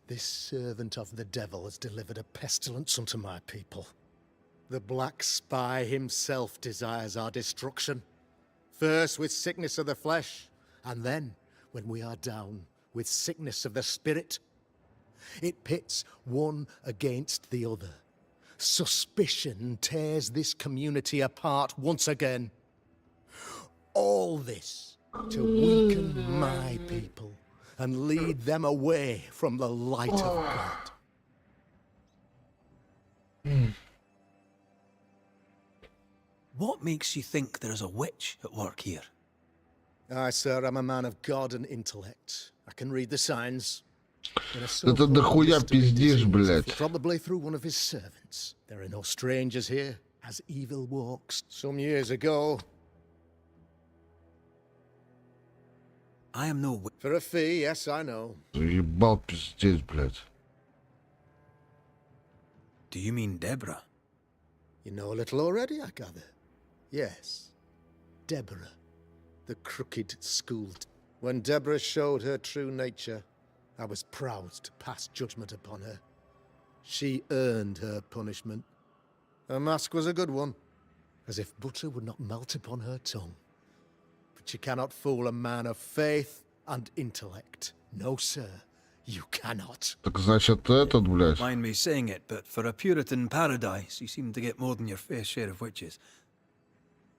S10: This servant of the devil has delivered a pestilence unto my people. The black spy himself desires our destruction. First with sickness of the flesh, and then, when we are down, with sickness of the spirit. It pits one against the other. Suspicion tears this community apart once again. All this to weaken my people and lead them away from the light of God.
S3: What makes you think there's a witch at work here?
S10: Aye, sir, I'm a man of God and intellect. I can read the signs.
S1: Это дохуя пиздишь, блядь.
S10: Probably through one of his servants. There are no strangers here, as evil walks. Some years ago,
S3: I am no
S10: for a fee, yes, I know.
S1: Заебал пиздец, блядь.
S3: Do you mean Deborah?
S10: You know a little already, I gather. Yes, Deborah, the crooked schooled. When Deborah showed her true nature, I was proud to pass judgment upon her. She earned her punishment. Her mask was a good one, as if butter would not melt upon her tongue. But you cannot fool a man of faith and intellect. No, sir, you cannot.
S1: Так значит этот, блядь.
S3: Mind me saying it, but for a Puritan paradise, you seem to get more than your fair share of witches.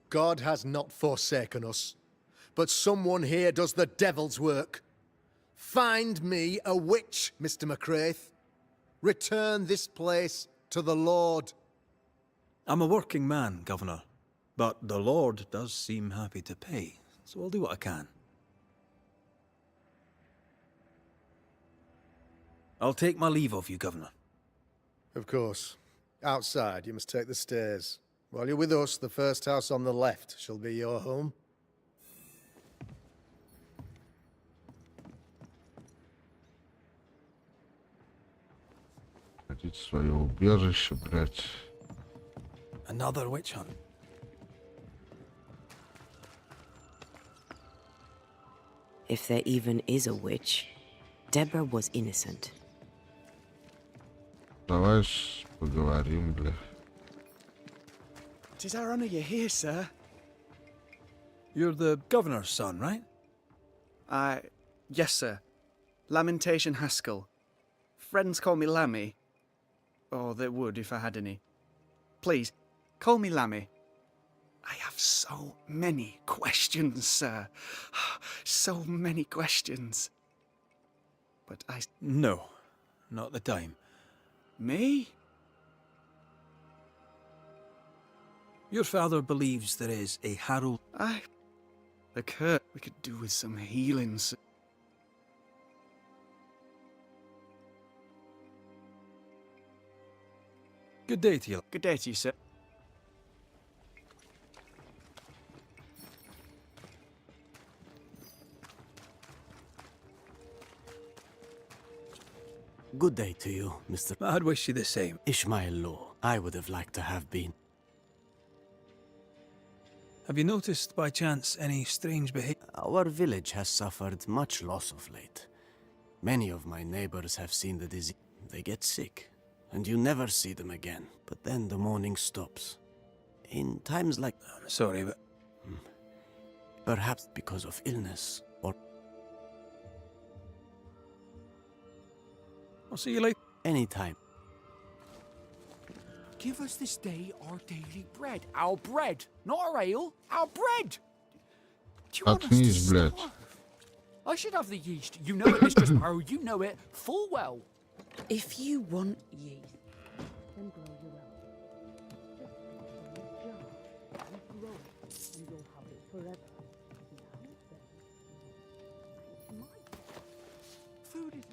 S10: God has not forsaken us, but someone here does the devil's work. Find me a witch, Mr. McCraith. Return this place to the Lord.
S3: I'm a working man, Governor, but the Lord does seem happy to pay, so I'll do what I can. I'll take my leave of you, Governor.
S10: Of course. Outside, you must take the stairs. While you're with us, the first house on the left shall be your home.
S1: Хотите свое убежище, блядь.
S3: Another witch hunt.
S4: If there even is a witch, Deborah was innocent.
S1: Давай поговорим, бля.
S11: 'Tis our honor you're here, sir.
S3: You're the Governor's son, right?
S11: Yes, sir. Lamentation Haskell. Friends call me Lammy. Or they would if I had any. Please, call me Lammy. I have so many questions, sir. So many questions. But
S3: No, not the time.
S11: Me?
S3: Your father believes there is a Harold.
S11: The Kurt we could do with some healing, sir.
S3: Good day to you.
S11: Good day to you, sir.
S12: Good day to you, Mr.
S3: I'd wish you the same.
S12: Ishmael Law. I would have liked to have been.
S3: Have you noticed by chance any strange behavior?
S12: Our village has suffered much loss of late. Many of my neighbors have seen the disease. They get sick, and you never see them again. But then the mourning stops. In times like...
S3: I'm sorry, but...
S12: Perhaps because of illness, or...
S3: I'll see you later.
S12: Anytime.
S13: Give us this day our daily bread. Our bread, not our ale. Our bread! Do you want us to
S1: Заткнись, блядь.
S13: starve? I should have the yeast. You know it, Mistress Sparrow. You know it full well.
S4: If you want yeast, then grow your own. Just put it in a jar and grow it, and you'll have it forever. Now then,
S13: Food is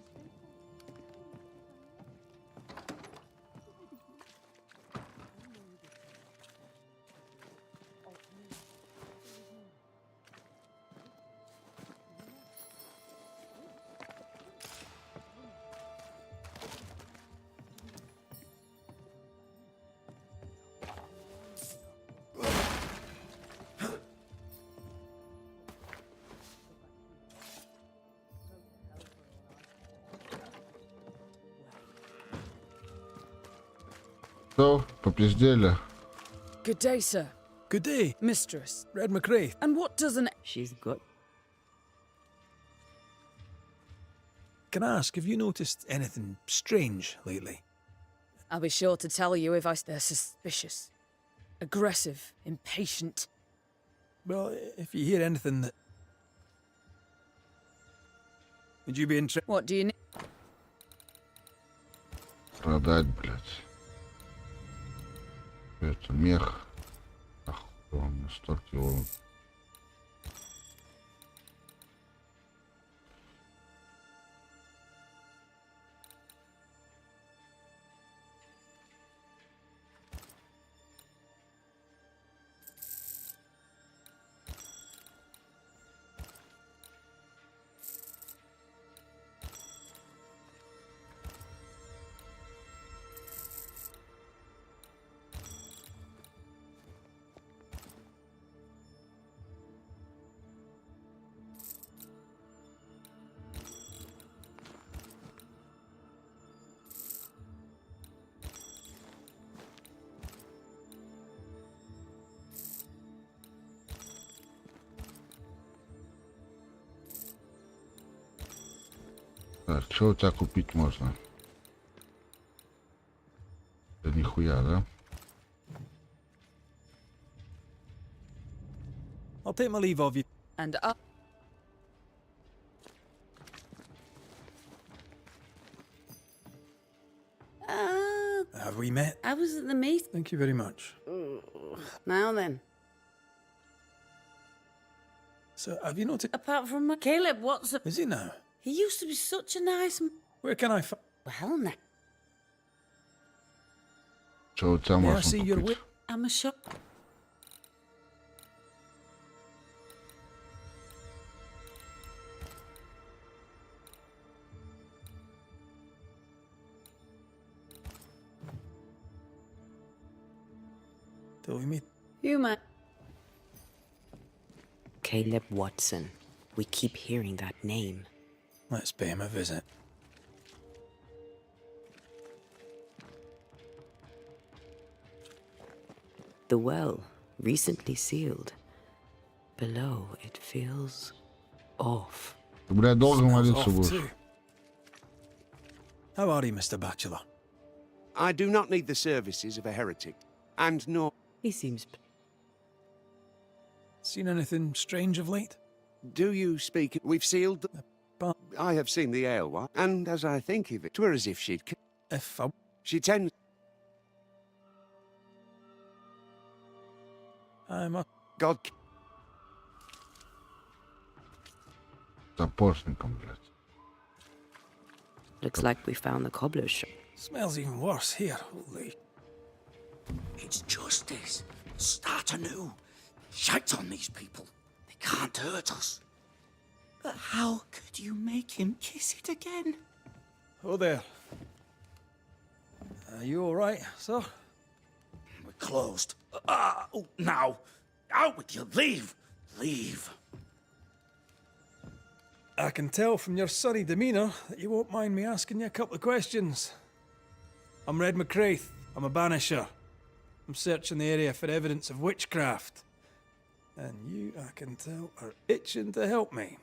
S1: Что, попиздели?
S14: Good day, sir.
S3: Good day,
S14: Mistress.
S3: Red McCrae.
S14: And what does an...
S4: She's good.
S3: Can I ask, have you noticed anything strange lately?
S14: I'll be sure to tell you if they're suspicious. Aggressive, impatient.
S3: Well, if you hear anything that... Would you be interested?
S14: What do you need?
S1: Продать, блядь. Это мех. Охуенно, столько его. Так, что у тебя купить можно? Да нихуя, да?
S3: I'll take my leave of you.
S14: And
S3: Have we met?
S4: I was at the meet.
S3: Thank you very much.
S4: Now then.
S3: So, have you noticed...
S4: Apart from Caleb, what's up?
S3: Is he now?
S4: He used to be such a nice...
S3: Where can I find...
S4: Well, now.
S1: Что у тебя
S3: May I
S1: можно
S3: see your
S1: купить?
S3: whip?
S4: I'm a shop.
S3: Till we meet.
S4: You might. Caleb Watson. We keep hearing that name.
S3: Let's pay him a visit.
S4: The well, recently sealed. Below, it feels off.
S1: Ты, блядь, долго
S3: Smells
S1: молиться
S3: off
S1: будешь?
S3: too. How are you, Mr. Bachelor?
S15: I do not need the services of a heretic, and nor...
S4: He seems...
S3: Seen anything strange of late?
S15: Do you speak... We've sealed the...
S3: But
S15: I have seen the ale, and as I think of it, 'twere as if she'd...
S3: if I...
S15: She tends...
S3: I'm a...
S15: God...
S1: Сапожником, блядь.
S4: Looks like we found the cobbler's shop.
S3: Smells even worse here. Holy...
S13: It's justice. Start anew. Shite on these people. They can't hurt us. But how could you make him kiss it again?
S3: Oh, there. Are you all right, sir?
S13: We're closed. Oh, now. Out with you. Leave. Leave.
S3: I can tell from your sunny demeanour that you won't mind me asking you a couple of questions. I'm Red McCrae. I'm a banisher. I'm searching the area for evidence of witchcraft. And you, I can tell, are itching to help me.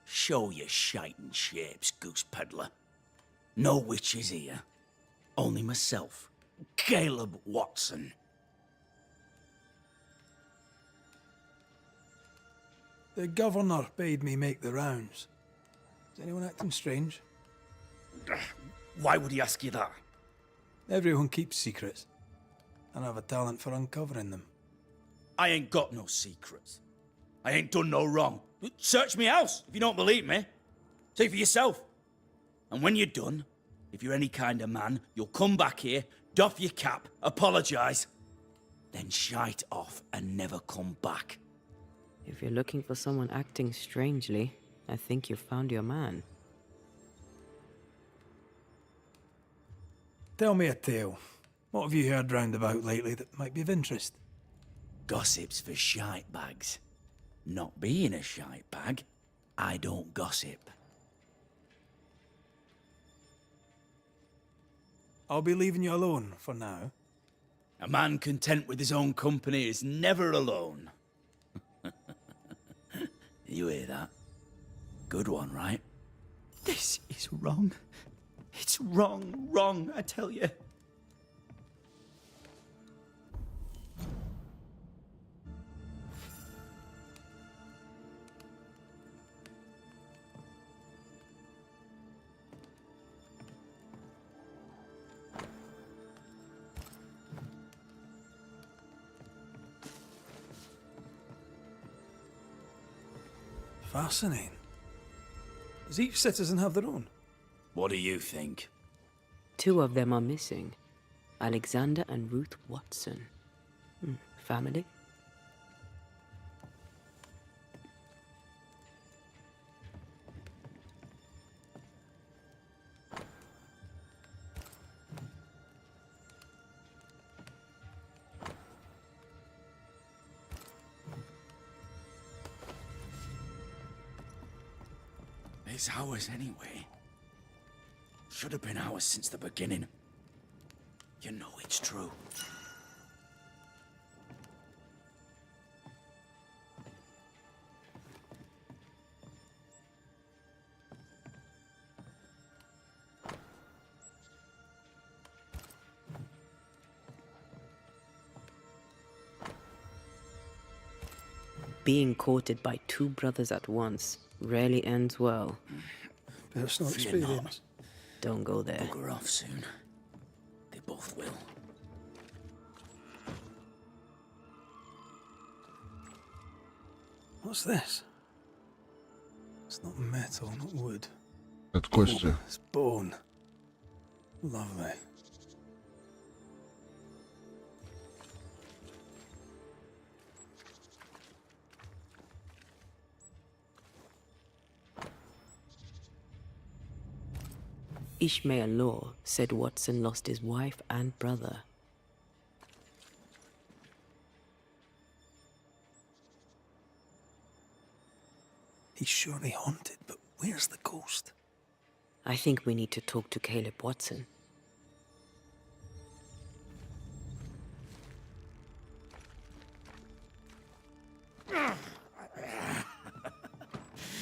S13: Show your shiting shapes, goose peddler. No witches here. Only myself, Caleb Watson.
S3: The governor bade me make the rounds. Is anyone acting strange?
S13: Why would he ask you that?
S3: Everyone keeps secrets, and I have a talent for uncovering them.
S13: I ain't got no secrets. I ain't done no wrong. Search me house if you don't believe me. See for yourself. And when you're done, if you're any kind of man, you'll come back here, doff your cap, apologise, then shite off and never come back.
S4: If you're looking for someone acting strangely, I think you've found your man.
S3: Tell me a tale. What have you heard round about lately that might be of interest?
S13: Gossip's for shite bags. Not being a shite bag, I don't gossip.
S3: I'll be leaving you alone for now.
S13: A man content with his own company is never alone. You hear that? Good one, right? This is wrong. It's wrong, I tell you.
S3: Fascinating. Does each citizen have their own?
S13: What do you think?
S4: 2 of them are missing. Alexander and Ruth Watson. Family?
S13: It's ours anyway. Should have been ours since the beginning. You know it's true.
S4: Being courted by 2 brothers at once rarely ends well.
S3: Personal
S13: Fear not.
S3: experience.
S4: Don't go there.
S13: Bugger off soon. They both will.
S3: What's this? It's not metal, not wood.
S1: От кости.
S3: It's bone. Lovely.
S4: Ishmael Law said Watson lost his wife and brother.
S3: He's surely haunted, but where's the ghost?
S4: I think we need to talk to Caleb Watson.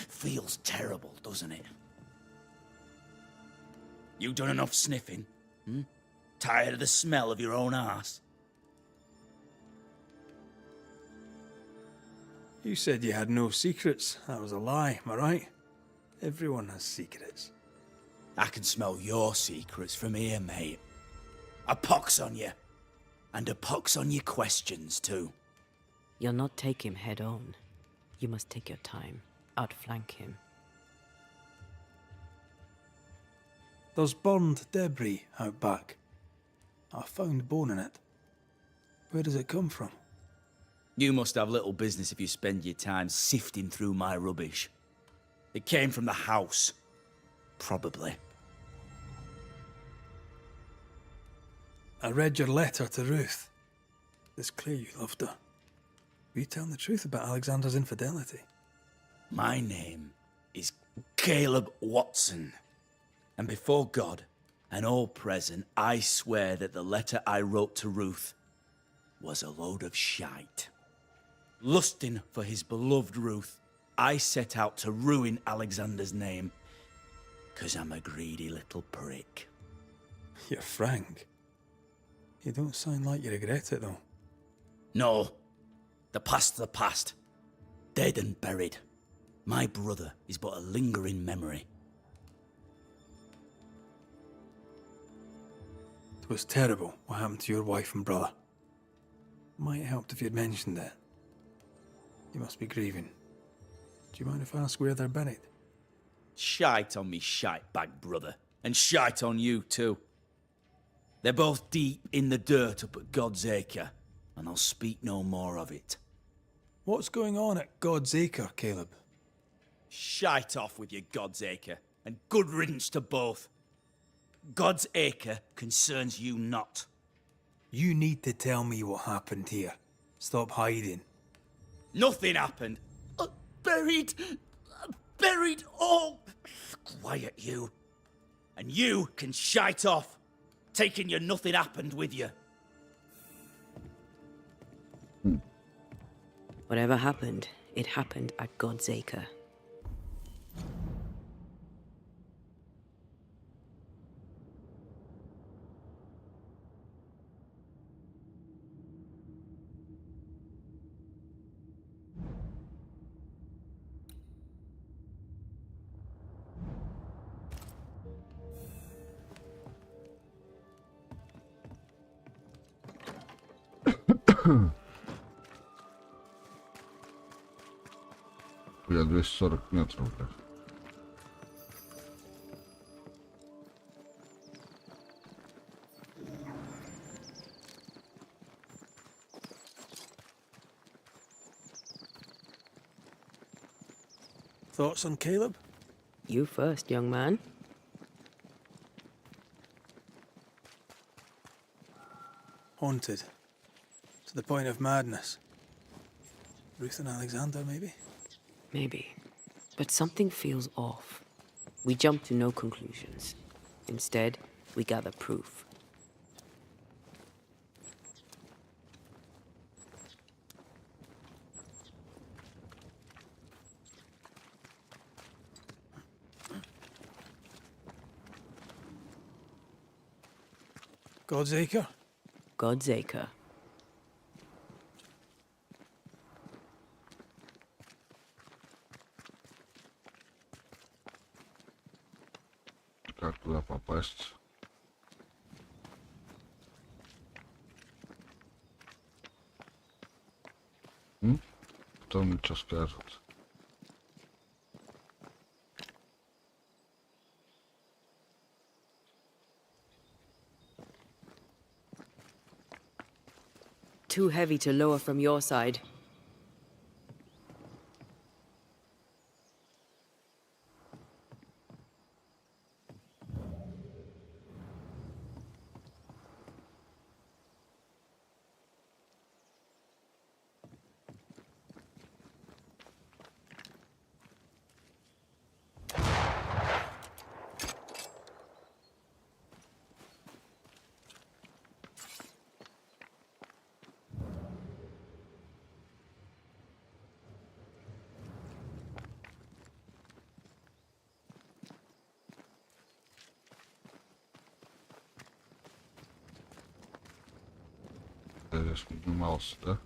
S13: Feels terrible, doesn't it? You done enough sniffing? Tired of the smell of your own arse?
S3: You said you had no secrets. That was a lie, am I right? Everyone has secrets.
S13: I can smell your secrets from here, mate. A pox on you. And a pox on your questions, too.
S4: You'll not take him head on. You must take your time. Outflank him.
S3: There's burned debris out back. I found bone in it. Where does it come from?
S13: You must have little business if you spend your time sifting through my rubbish. It came from the house. Probably.
S3: I read your letter to Ruth. It's clear you loved her. Were you telling the truth about Alexander's infidelity?
S13: My name is Caleb Watson. And before God and all present, I swear that the letter I wrote to Ruth was a load of shite. Lusting for his beloved Ruth, I set out to ruin Alexander's name, 'cause I'm a greedy little prick.
S3: You're frank. You don't sound like you regret it, though.
S13: No. The past's the past. Dead and buried. My brother is but a lingering memory.
S3: It was terrible what happened to your wife and brother. Might have helped if you'd mentioned it. You must be grieving. Do you mind if I ask where they're buried?
S13: Shite on me shite bag brother. And shite on you too. They're both deep in the dirt up at God's Acre. And I'll speak no more of it.
S3: What's going on at God's Acre, Caleb?
S13: Shite off with your God's Acre. And good riddance to both. God's Acre concerns you not.
S3: You need to tell me what happened here. Stop hiding.
S13: Nothing happened. Buried all. Quiet, you. And you can shite off. taking your nothing happened with you.
S4: Whatever happened, it happened at God's Acre.
S1: Я 240 метров, бля.
S3: Thoughts on Caleb?
S4: You first, young man.
S3: Haunted. To the point of madness. Ruth and Alexander, maybe?
S4: Maybe. But something feels off. We jump to no conclusions. Instead, we gather proof.
S3: God's Acre?
S4: God's Acre.
S1: Как туда попасть? Кто мне что скажет?
S4: Too heavy to lower from your side.
S1: Я здесь поднимался, да?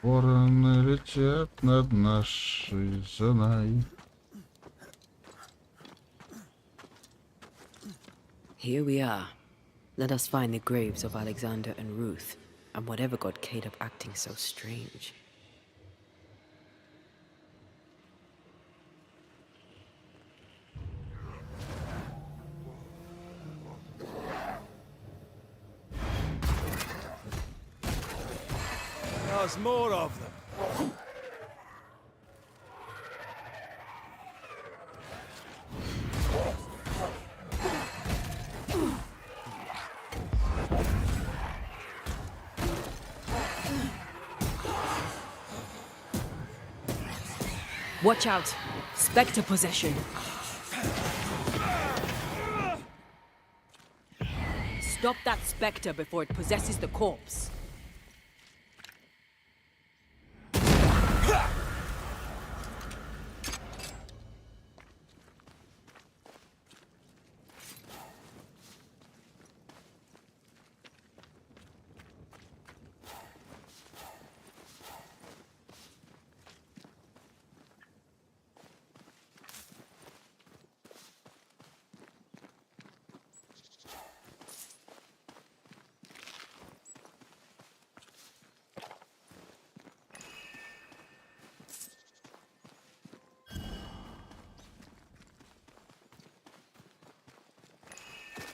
S1: Вороны летят над нашей зоной.
S4: Here we are. Let us find the graves of Alexander and Ruth, and whatever got Caleb acting so strange.
S3: There's more of them.
S14: Watch out! Spectre possession. Stop that spectre before it possesses the corpse.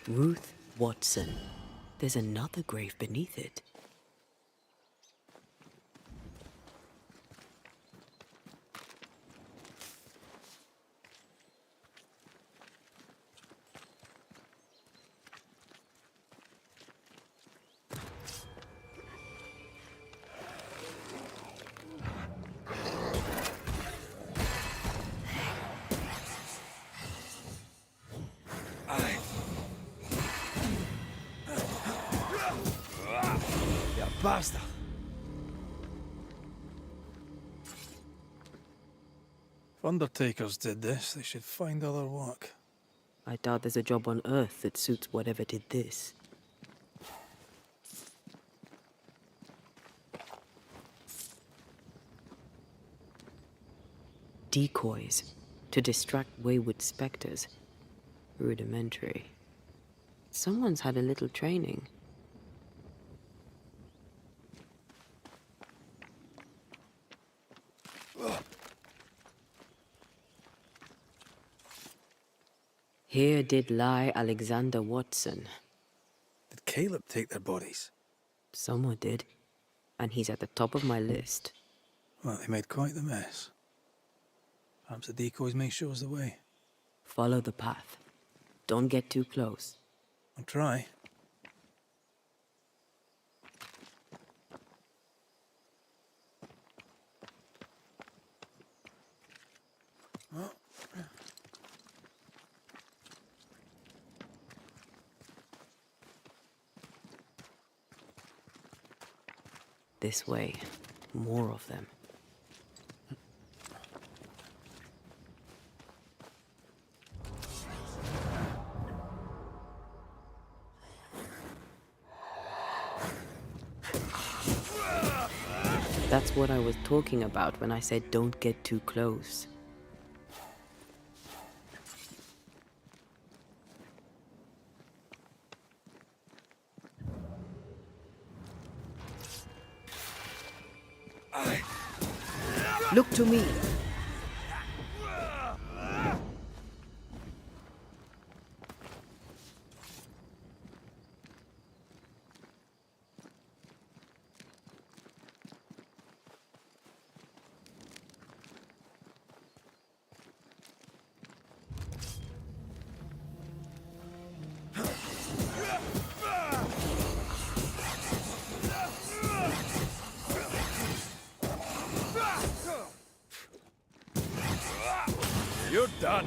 S4: Ruth Watson. There's another grave beneath it.
S3: Basta. If undertakers did this, they should find other work.
S4: I doubt there's a job on Earth that suits whatever did this. Decoys to distract wayward specters. Rudimentary. Someone's had a little training. Here did lie Alexander Watson.
S3: Did Caleb take their bodies?
S4: Someone did, and he's at the top of my list.
S3: Well, they made quite the mess. Perhaps the decoys may show us the way.
S4: Follow the path. Don't get too close.
S3: I'll try. Oh.
S4: This way. More of them. That's what I was talking about when I said don't get too close. Look to me.
S3: You're done.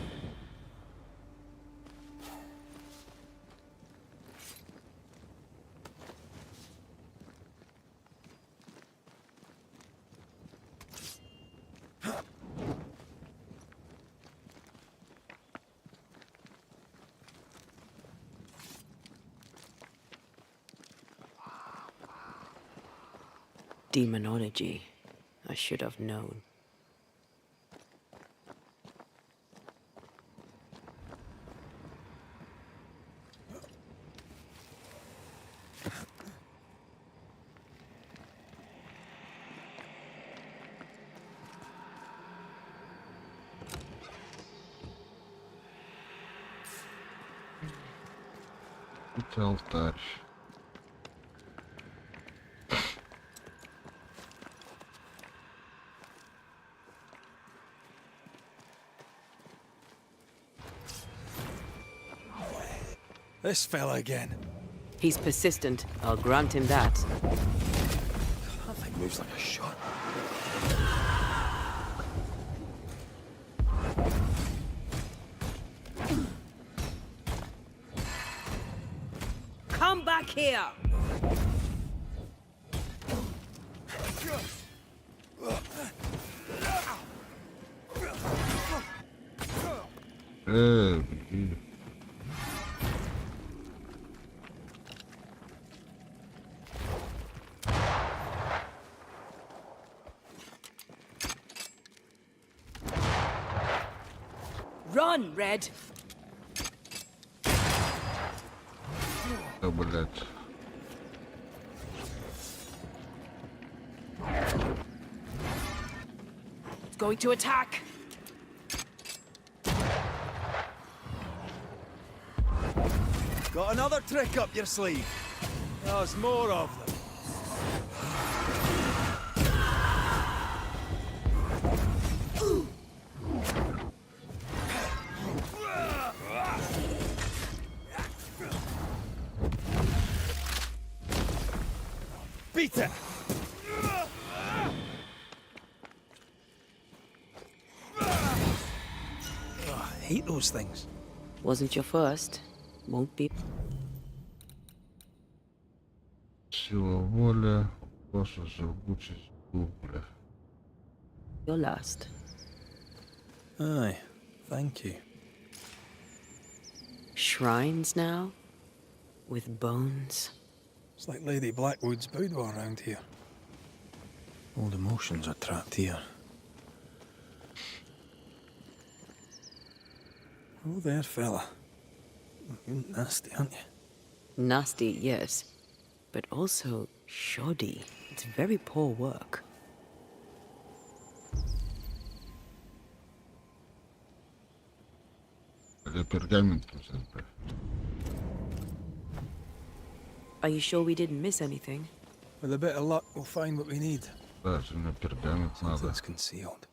S4: Demonology. I should have known.
S1: Это алтарь.
S3: This fella again.
S4: He's persistent. I'll grant him that.
S3: That thing moves like a shot.
S14: Come back here! Run, Red!
S1: Да, блядь.
S14: It's going to attack!
S3: Got another trick up your sleeve? There's more of them. Beat it! Oh, I hate those things.
S4: Wasn't your first. Won't be.
S1: Сила воли, ваша живучесть дубля.
S4: Your last.
S3: Aye, thank you.
S4: Shrines now? With bones?
S3: It's like Lady Blackwood's boudoir around here. Old emotions are trapped here. Oh there, fella. You're nasty, aren't you?
S4: Nasty, yes. But also shoddy. It's very poor work. Are you sure we didn't miss anything?
S3: With a bit of luck, we'll find what we need.
S1: Даже на пергамент надо.
S3: Something's concealed.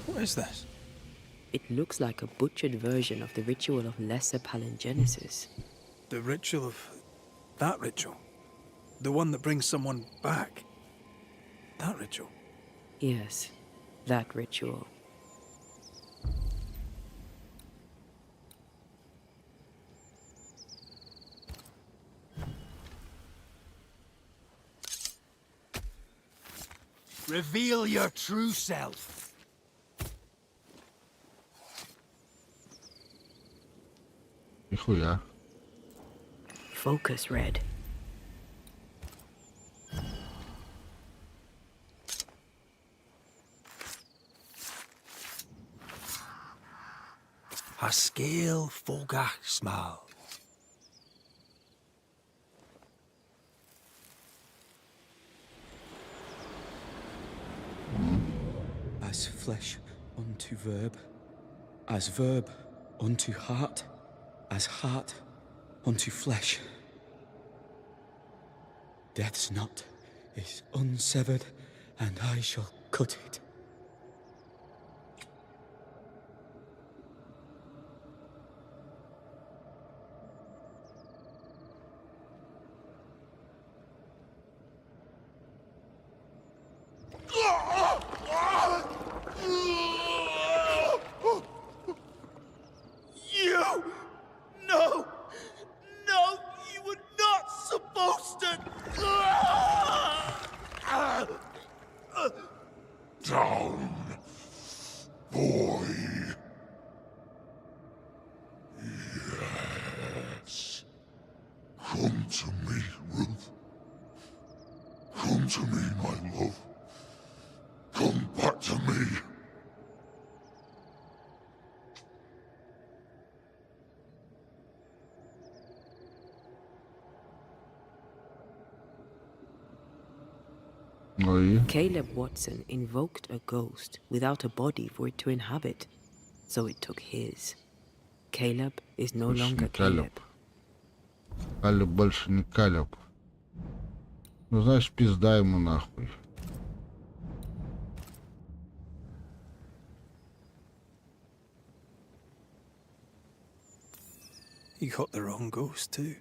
S3: What is this?
S4: It looks like a butchered version of the ritual of Lesser Palingenesis.
S3: The ritual of... that ritual? The one that brings someone back? That ritual?
S4: Yes, that ritual.
S15: Reveal your true self.
S1: Нихуя.
S4: Focus, Red.
S15: A scale fogach smile.
S16: As flesh unto verb, as verb unto heart, as heart unto flesh. Death's knot is unsevered, and I shall cut it.
S13: You! No! No! You were not supposed to!
S7: Down, boy. Yes. Come to me, Ruth. Come to me, my love. Come back to me.
S4: Caleb Watson invoked a ghost without a body for it to inhabit, so it took his. Caleb is no longer Caleb.
S1: Калеб больше не Калеб. Ну, знаешь, пизда ему нахуй.
S3: He got the wrong ghost, too.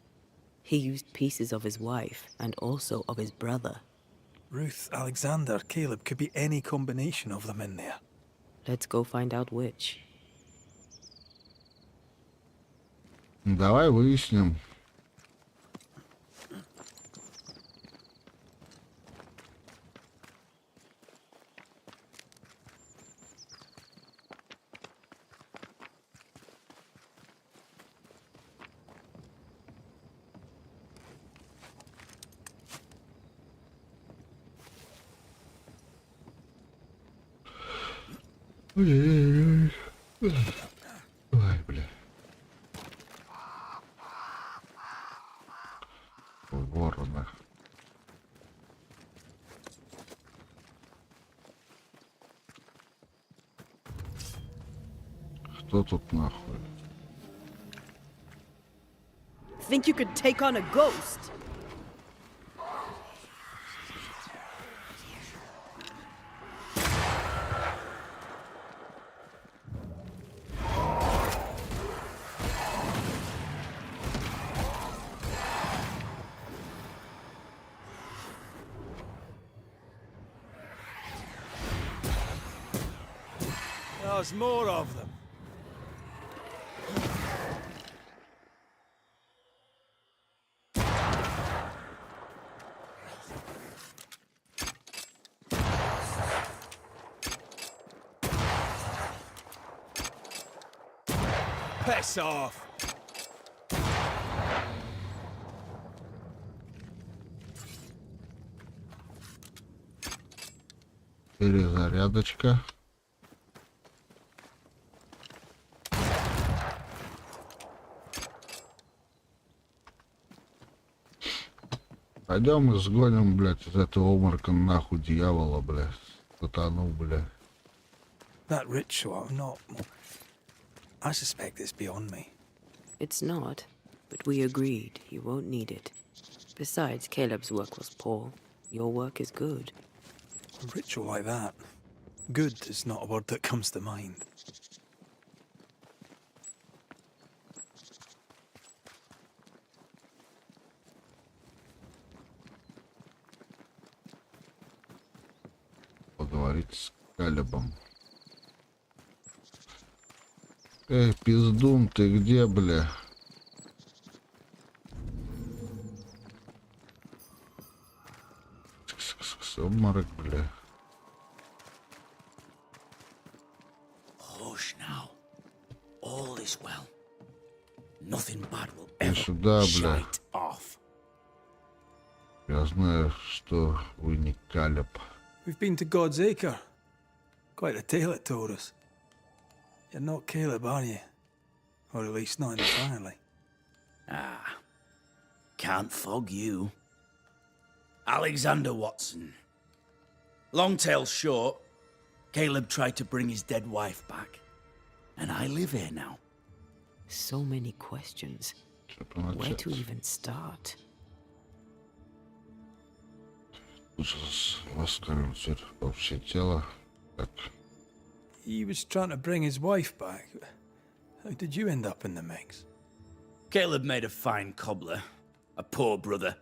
S4: He used pieces of his wife and also of his brother.
S3: Ruth, Alexander, Caleb, could be any combination of them in there.
S4: Let's go find out which.
S1: Давай выясним. Ой, бля. Ворона. Что тут нахуй?
S4: Think you could take on a ghost?
S3: There's more of them. Piss off!
S1: Перезарядочка. Пойдем изгоним, блядь, из этого обморока нахуй дьявола, блядь. Сатану, блядь.
S3: That ritual, not... I suspect it's beyond me.
S4: It's not, but we agreed you won't need it. Besides, Caleb's work was poor. Your work is good.
S3: A ritual like that. Good is not a word that comes to mind.
S1: Поговорить с Калебом. Эй, пиздун, ты где, бля? Обморок, бля.
S13: Hush now. All is well. Nothing bad will
S1: И
S13: ever
S1: сюда, бля.
S13: shite off.
S1: Я знаю, что вы не Калеб.
S3: We've been to God's Acre. Quite a tale it told us. You're not Caleb, are you? Or at least not entirely.
S13: Ah, can't fog you. Alexander Watson. Long tale short, Caleb tried to bring his dead wife back. And I live here now.
S4: So many questions. Where to even start?
S1: Лучше восстановим теперь общее тело. Так.
S3: He was trying to bring his wife back. How did you end up in the mix?
S13: Caleb made a fine cobbler, a poor brother,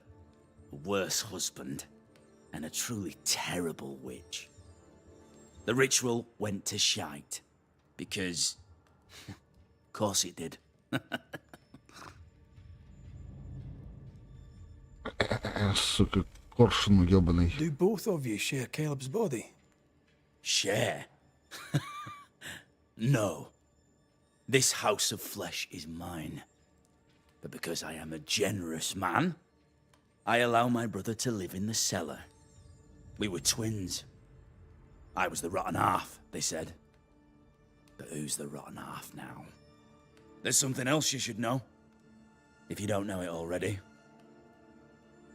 S13: a worse husband, and a truly terrible witch. The ritual went to shite, because... of course it did.
S1: Сука, коршун ёбаный.
S3: Do both of you share Caleb's body?
S13: Share? No. This house of flesh is mine. But because I am a generous man, I allow my brother to live in the cellar. We were twins. I was the rotten half, they said. But who's the rotten half now? There's something else you should know. If you don't know it already.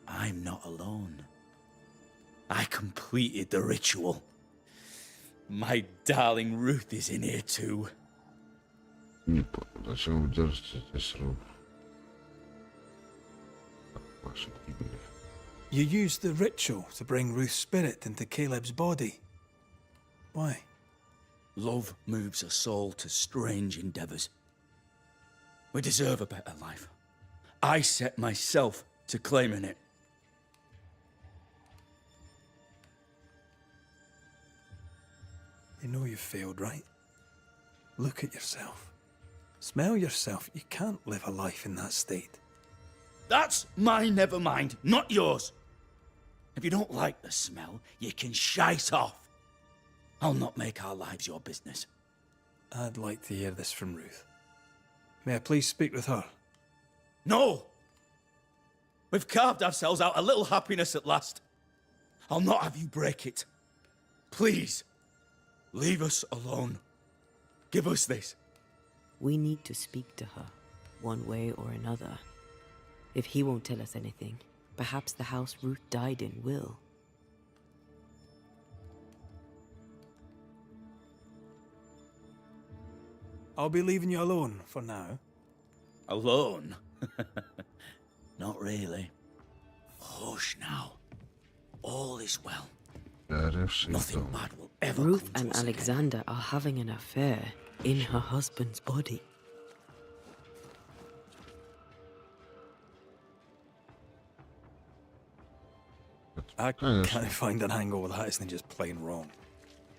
S13: I'm not alone. I completed the ritual. My darling Ruth is in here too.
S1: Не понял, зачем вы держите здесь руку? Ваши гибели.
S3: You used the ritual to bring Ruth's spirit into Caleb's body. Why?
S13: Love moves a soul to strange endeavors. We deserve a better life. I set myself to claiming it.
S3: You know you've failed, right? Look at yourself. Smell yourself. You can't live a life in that state.
S13: That's my never mind, not yours. If you don't like the smell, you can shite off. I'll not make our lives your business.
S3: I'd like to hear this from Ruth. May I please speak with her?
S13: No! We've carved ourselves out a little happiness at last. I'll not have you break it. Please, leave us alone. Give us this.
S4: We need to speak to her, one way or another. If he won't tell us anything, perhaps the house Ruth died in will.
S3: I'll be leaving you alone for now.
S13: Alone? Not really. Hush now. All is well. Nothing bad will ever
S4: Ruth
S13: come to
S4: and
S13: us
S4: Alexander are having an affair in her husband's body.
S3: I can't find an angle with that isn't just plain wrong.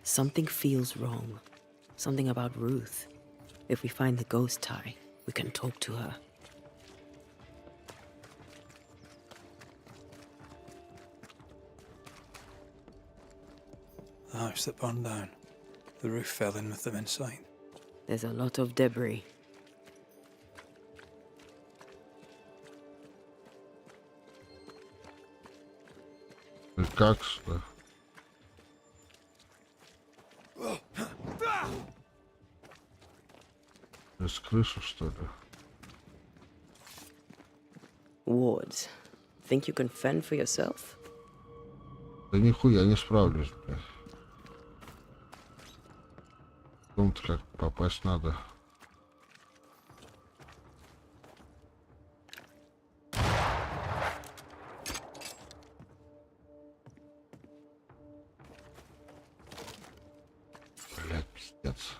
S4: Something feels wrong. Something about Ruth. If we find the ghost tie, we can talk to her.
S3: The house that burned down. The roof fell in with them inside.
S4: There's a lot of debris.
S1: Как сюда? С крыши, что ли?
S4: Wards, think you can fend for yourself?
S1: Да нихуя не справлюсь, блядь. В том-то как попасть надо. Блядь, пиздец.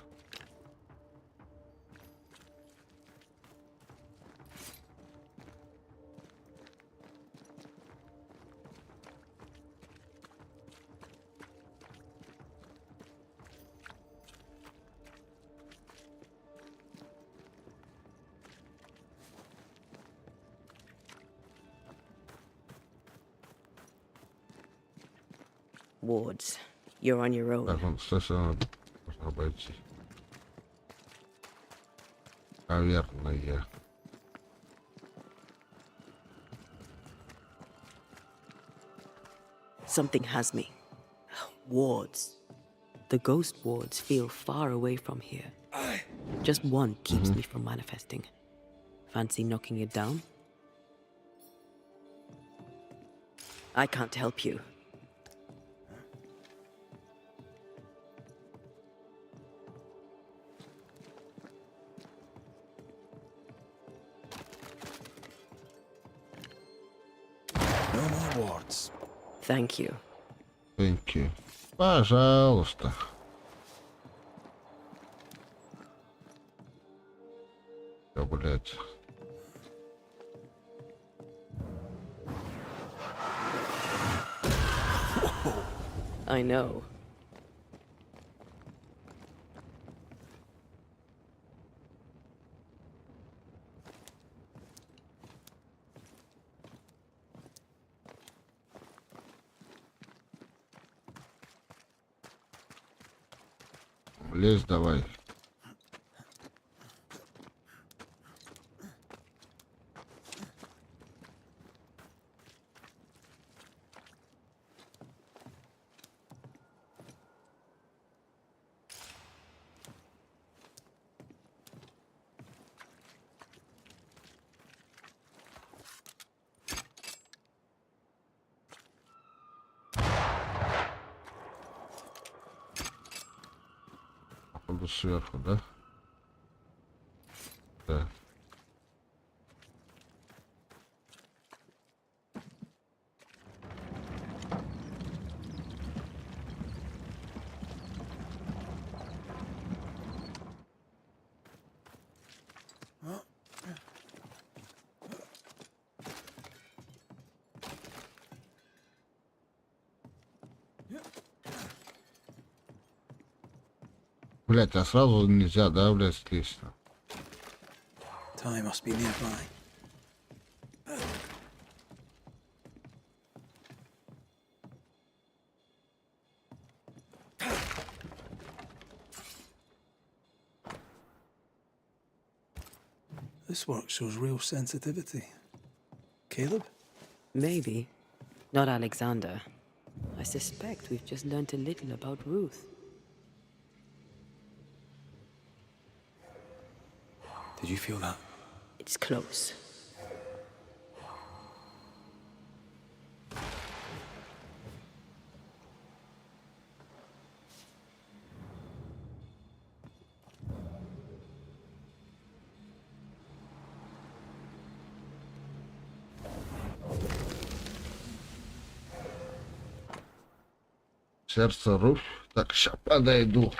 S4: Wards, you're on your own.
S1: Так, он совершенно можно обойти. Наверное.
S4: Something has me. Wards. The ghost wards feel far away from here. Just one keeps me from manifesting. Fancy knocking it down? I can't help you.
S3: No more wards.
S4: Thank you.
S1: Thank you. Пожалуйста. Да, блядь.
S4: I know.
S1: Лезь давай. Походу сверху, да? Да. Блять, а сразу нельзя, да, блять, слезть?
S3: Time must be nearby. This work shows real sensitivity. Caleb?
S4: Maybe. Not Alexander. I suspect we've just learned a little about Ruth.
S3: Did you feel that?
S4: It's close.
S1: Сердце руфь. Так, сейчас подойду.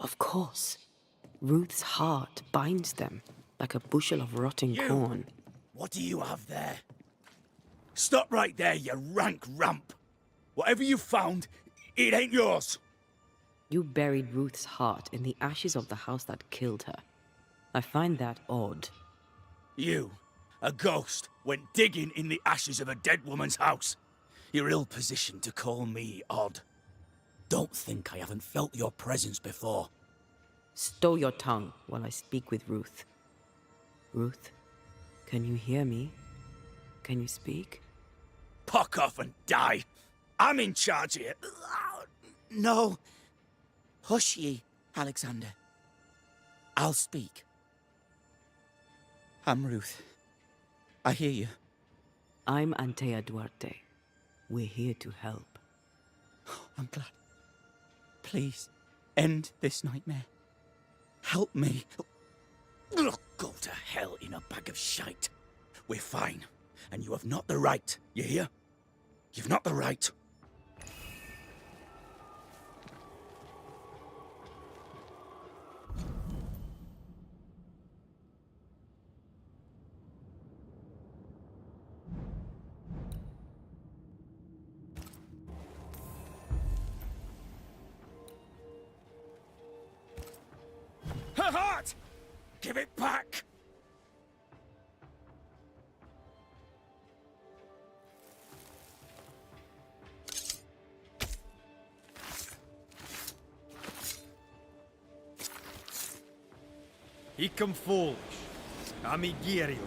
S4: Of course. Ruth's heart binds them like a bushel of rotting corn.
S13: What do you have there? Stop right there, you rank rump. Whatever you found, it ain't yours.
S4: You buried Ruth's heart in the ashes of the house that killed her. I find that odd.
S13: You, a ghost, went digging in the ashes of a dead woman's house. You're ill-positioned to call me odd. Don't think I haven't felt your presence before.
S4: Stow your tongue while I speak with Ruth. Ruth, can you hear me? Can you speak?
S13: Puck off and die. I'm in charge here.
S17: No. Hush ye, Alexander. I'll speak. I'm Ruth. I hear you.
S4: I'm Antea Duarte. We're here to help.
S17: I'm glad. Please, end this nightmare. Help me.
S13: Go to hell in a bag of shite. We're fine, and you have not the right. You hear? You've not the right. Her heart! Give it back!
S18: Icum foolish, amigirios.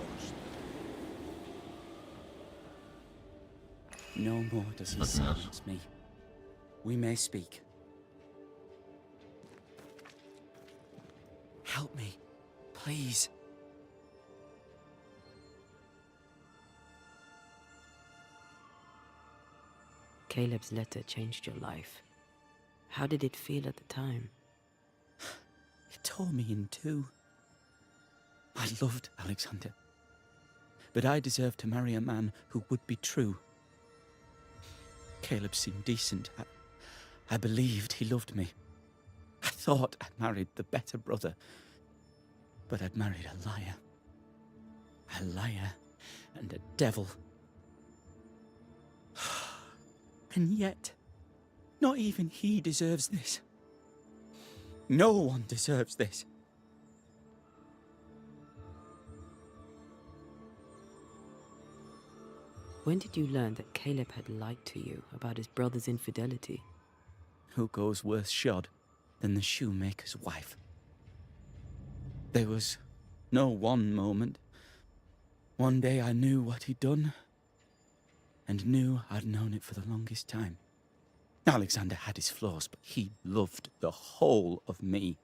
S17: No more does he silence me. We may speak. Help me, please.
S4: Caleb's letter changed your life. How did it feel at the time?
S17: It tore me in two. I loved Alexander, but I deserved to marry a man who would be true. Caleb seemed decent. I believed he loved me. I thought I'd married the better brother, but I'd married a liar. A liar and a devil. And yet, not even he deserves this. No one deserves this.
S4: When did you learn that Caleb had lied to you about his brother's infidelity?
S17: Who goes worse shod than the shoemaker's wife? There was no one moment. One day I knew what he'd done, and knew I'd known it for the longest time. Alexander had his flaws, but he loved the whole of me.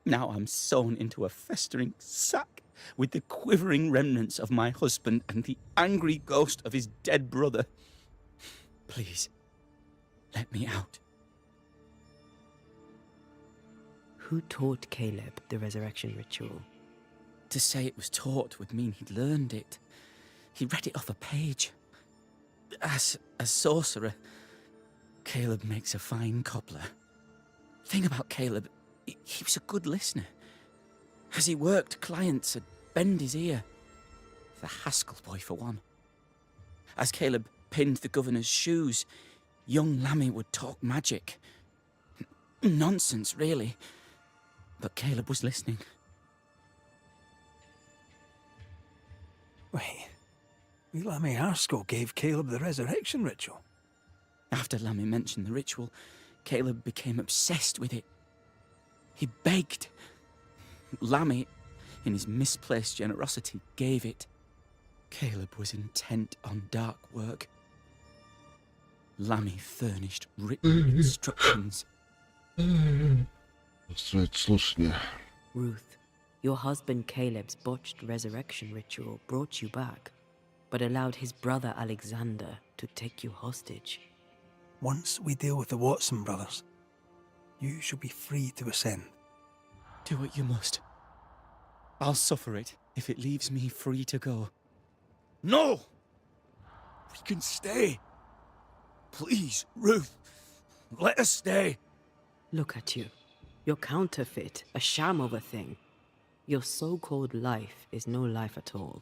S17: Now I'm sewn into a festering sack with the quivering remnants of my husband and the angry ghost of his dead brother. Please, let me out.
S4: Who taught Caleb the resurrection ritual?
S17: To say it was taught would mean he'd learned it. He read it off a page. As a sorcerer, Caleb makes a fine cobbler. The thing about Caleb, he was a good listener. As he worked, clients would bend his ear. The Haskell boy, for one. As Caleb pinned the governor's shoes, young Lammy would talk magic. Nonsense, really. But Caleb was listening.
S3: Wait, Lammy Haskell gave Caleb the resurrection ritual?
S17: After Lammy mentioned the ritual, Caleb became obsessed with it. He begged. Lammy, in his misplaced generosity, gave it. Caleb was intent on dark work. Lammy furnished written instructions.
S4: Ruth, your husband Caleb's botched resurrection ritual brought you back, but allowed his brother Alexander to take you hostage.
S3: Once we deal with the Watson brothers, you shall be free to ascend.
S17: Do what you must. I'll suffer it if it leaves me free to go.
S13: No! We can stay. Please, Ruth, let us stay.
S4: Look at you. You're counterfeit, a sham of a thing. Your so-called life is no life at all.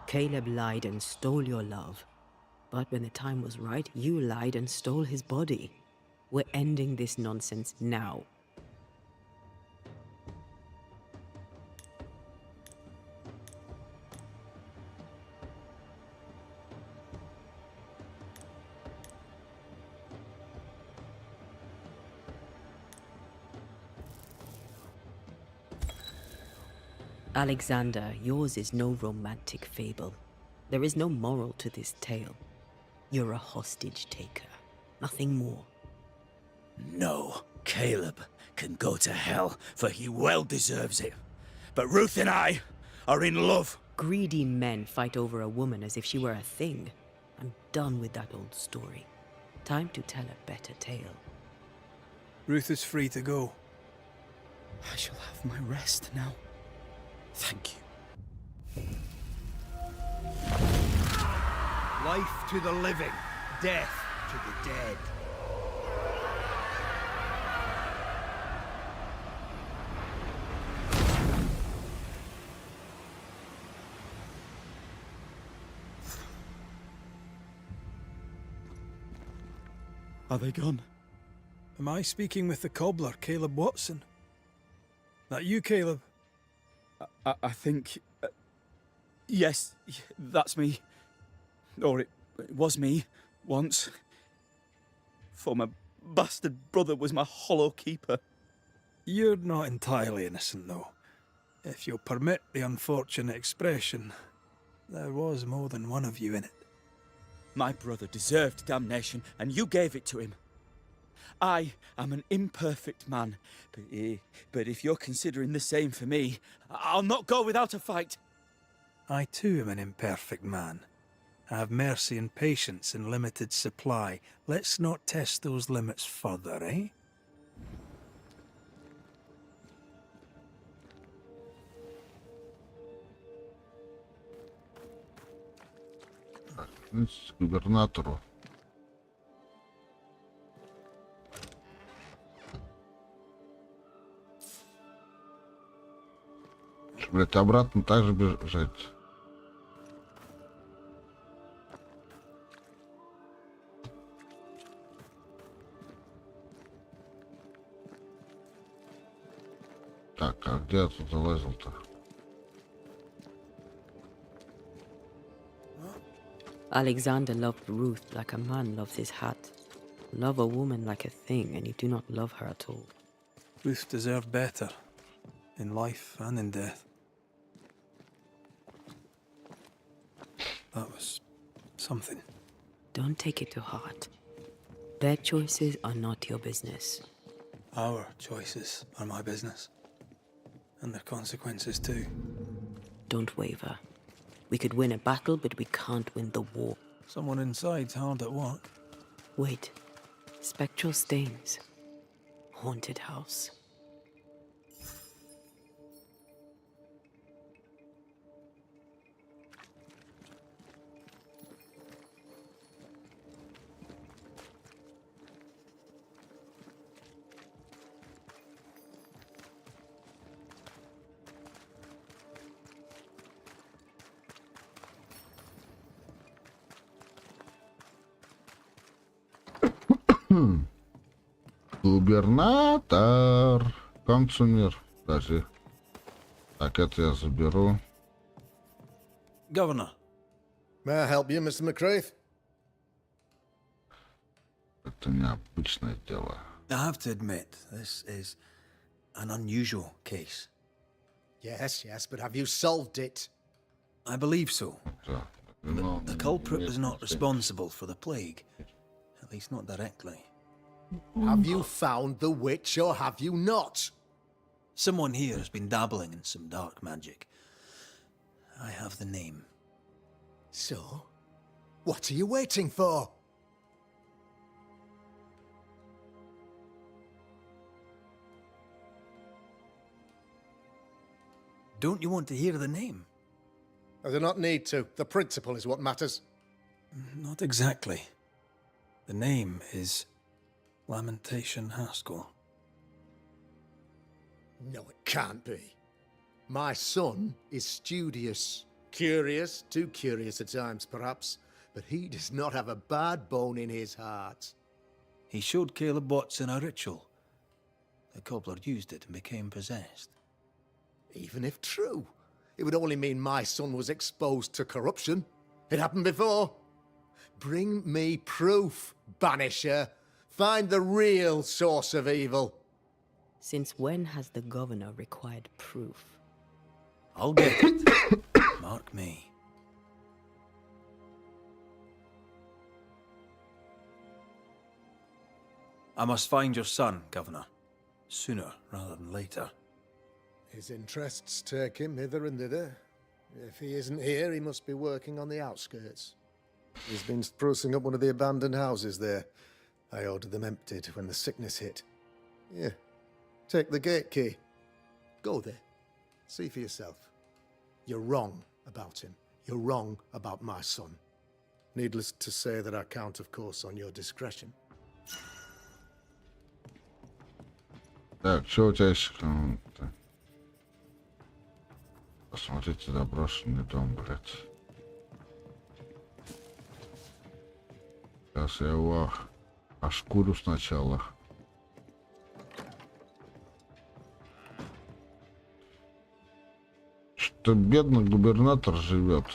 S4: Caleb lied and stole your love. But when the time was right, you lied and stole his body. We're ending this nonsense now. Alexander, yours is no romantic fable. There is no moral to this tale. You're a hostage taker, nothing more.
S13: No, Caleb can go to hell, for he well deserves it. But Ruth and I are in love.
S4: Greedy men fight over a woman as if she were a thing. I'm done with that old story. Time to tell a better tale.
S3: Ruth is free to go.
S17: I shall have my rest now. Thank you.
S18: Life to the living, death to the dead.
S17: Are they gone?
S3: Am I speaking with the cobbler, Caleb Watson? That you, Caleb?
S17: I think... yes, that's me. Or it was me, once. For my bastard brother was my hollow keeper.
S3: You're not entirely innocent, though. If you'll permit the unfortunate expression, there was more than one of you in it.
S17: My brother deserved damnation, and you gave it to him. I am an imperfect man, but if you're considering the same for me, I'll not go without a fight.
S3: I too am an imperfect man. I have mercy and patience in limited supply. Let's not test those limits further, eh?
S1: Губернатору. Блять, обратно также бежать. Так, а где я тут залазил-то?
S4: Alexander loved Ruth like a man loves his hat. Love a woman like a thing, and you do not love her at all.
S3: Ruth deserved better, in life and in death. That was something.
S4: Don't take it to heart. Their choices are not your business.
S3: Our choices are my business. And their consequences too.
S4: Don't waver. We could win a battle, but we can't win the war.
S3: Someone inside's hard at work.
S4: Wait. Spectral stains. Haunted house.
S1: Губернатор. Консумер. Подожди. Так, это я заберу.
S10: Governor. May I help you, Mr. McCraith?
S1: Это необычное дело.
S18: I have to admit, this is an unusual case.
S10: Yes, but have you solved it?
S18: I believe so. The culprit was not responsible for the plague. At least not directly.
S10: Have you found the witch or have you not?
S18: Someone here has been dabbling in some dark magic. I have the name.
S10: So? What are you waiting for?
S18: Don't you want to hear the name?
S10: I do not need to. The principle is what matters.
S3: Not exactly. The name is Lamentation Haskell.
S10: No, it can't be. My son is studious. Curious, too curious at times, perhaps. But he does not have a bad bone in his heart.
S18: He showed Caleb Watson a ritual. The cobbler used it and became possessed.
S10: Even if true, it would only mean my son was exposed to corruption. It happened before. Bring me proof, Banisher. Find the real source of evil.
S4: Since when has the governor required proof?
S18: I'll get it. Mark me. I must find your son, Governor. Sooner rather than later.
S10: His interests take him hither and thither. If he isn't here, he must be working on the outskirts. He's been sprucing up one of the abandoned houses there. I ordered them emptied when the sickness hit. Yeah. Take the gate key. Go there. See for yourself. You're wrong about him. You're wrong about my son. Needless to say that I count, of course, on your discretion.
S1: Так, что у тебя еще? Посмотрите, заброшенный дом, блядь. Сейчас я его ошкурю сначала. Что бедный губернатор живет.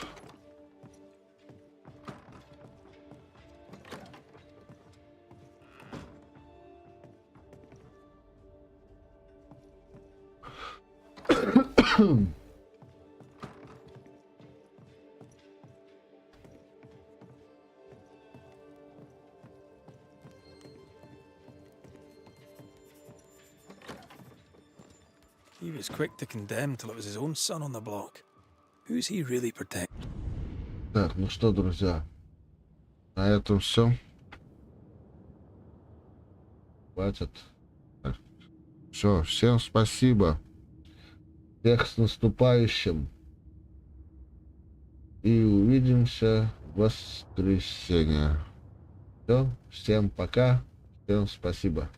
S3: He was quick to condemn till it was his own son on the block. Who's he really protecting?
S1: Так, ну что, друзья, на этом все. Хватит. Все, всем спасибо. Всех с наступающим. И увидимся в воскресенье. Все, всем пока. Всем спасибо.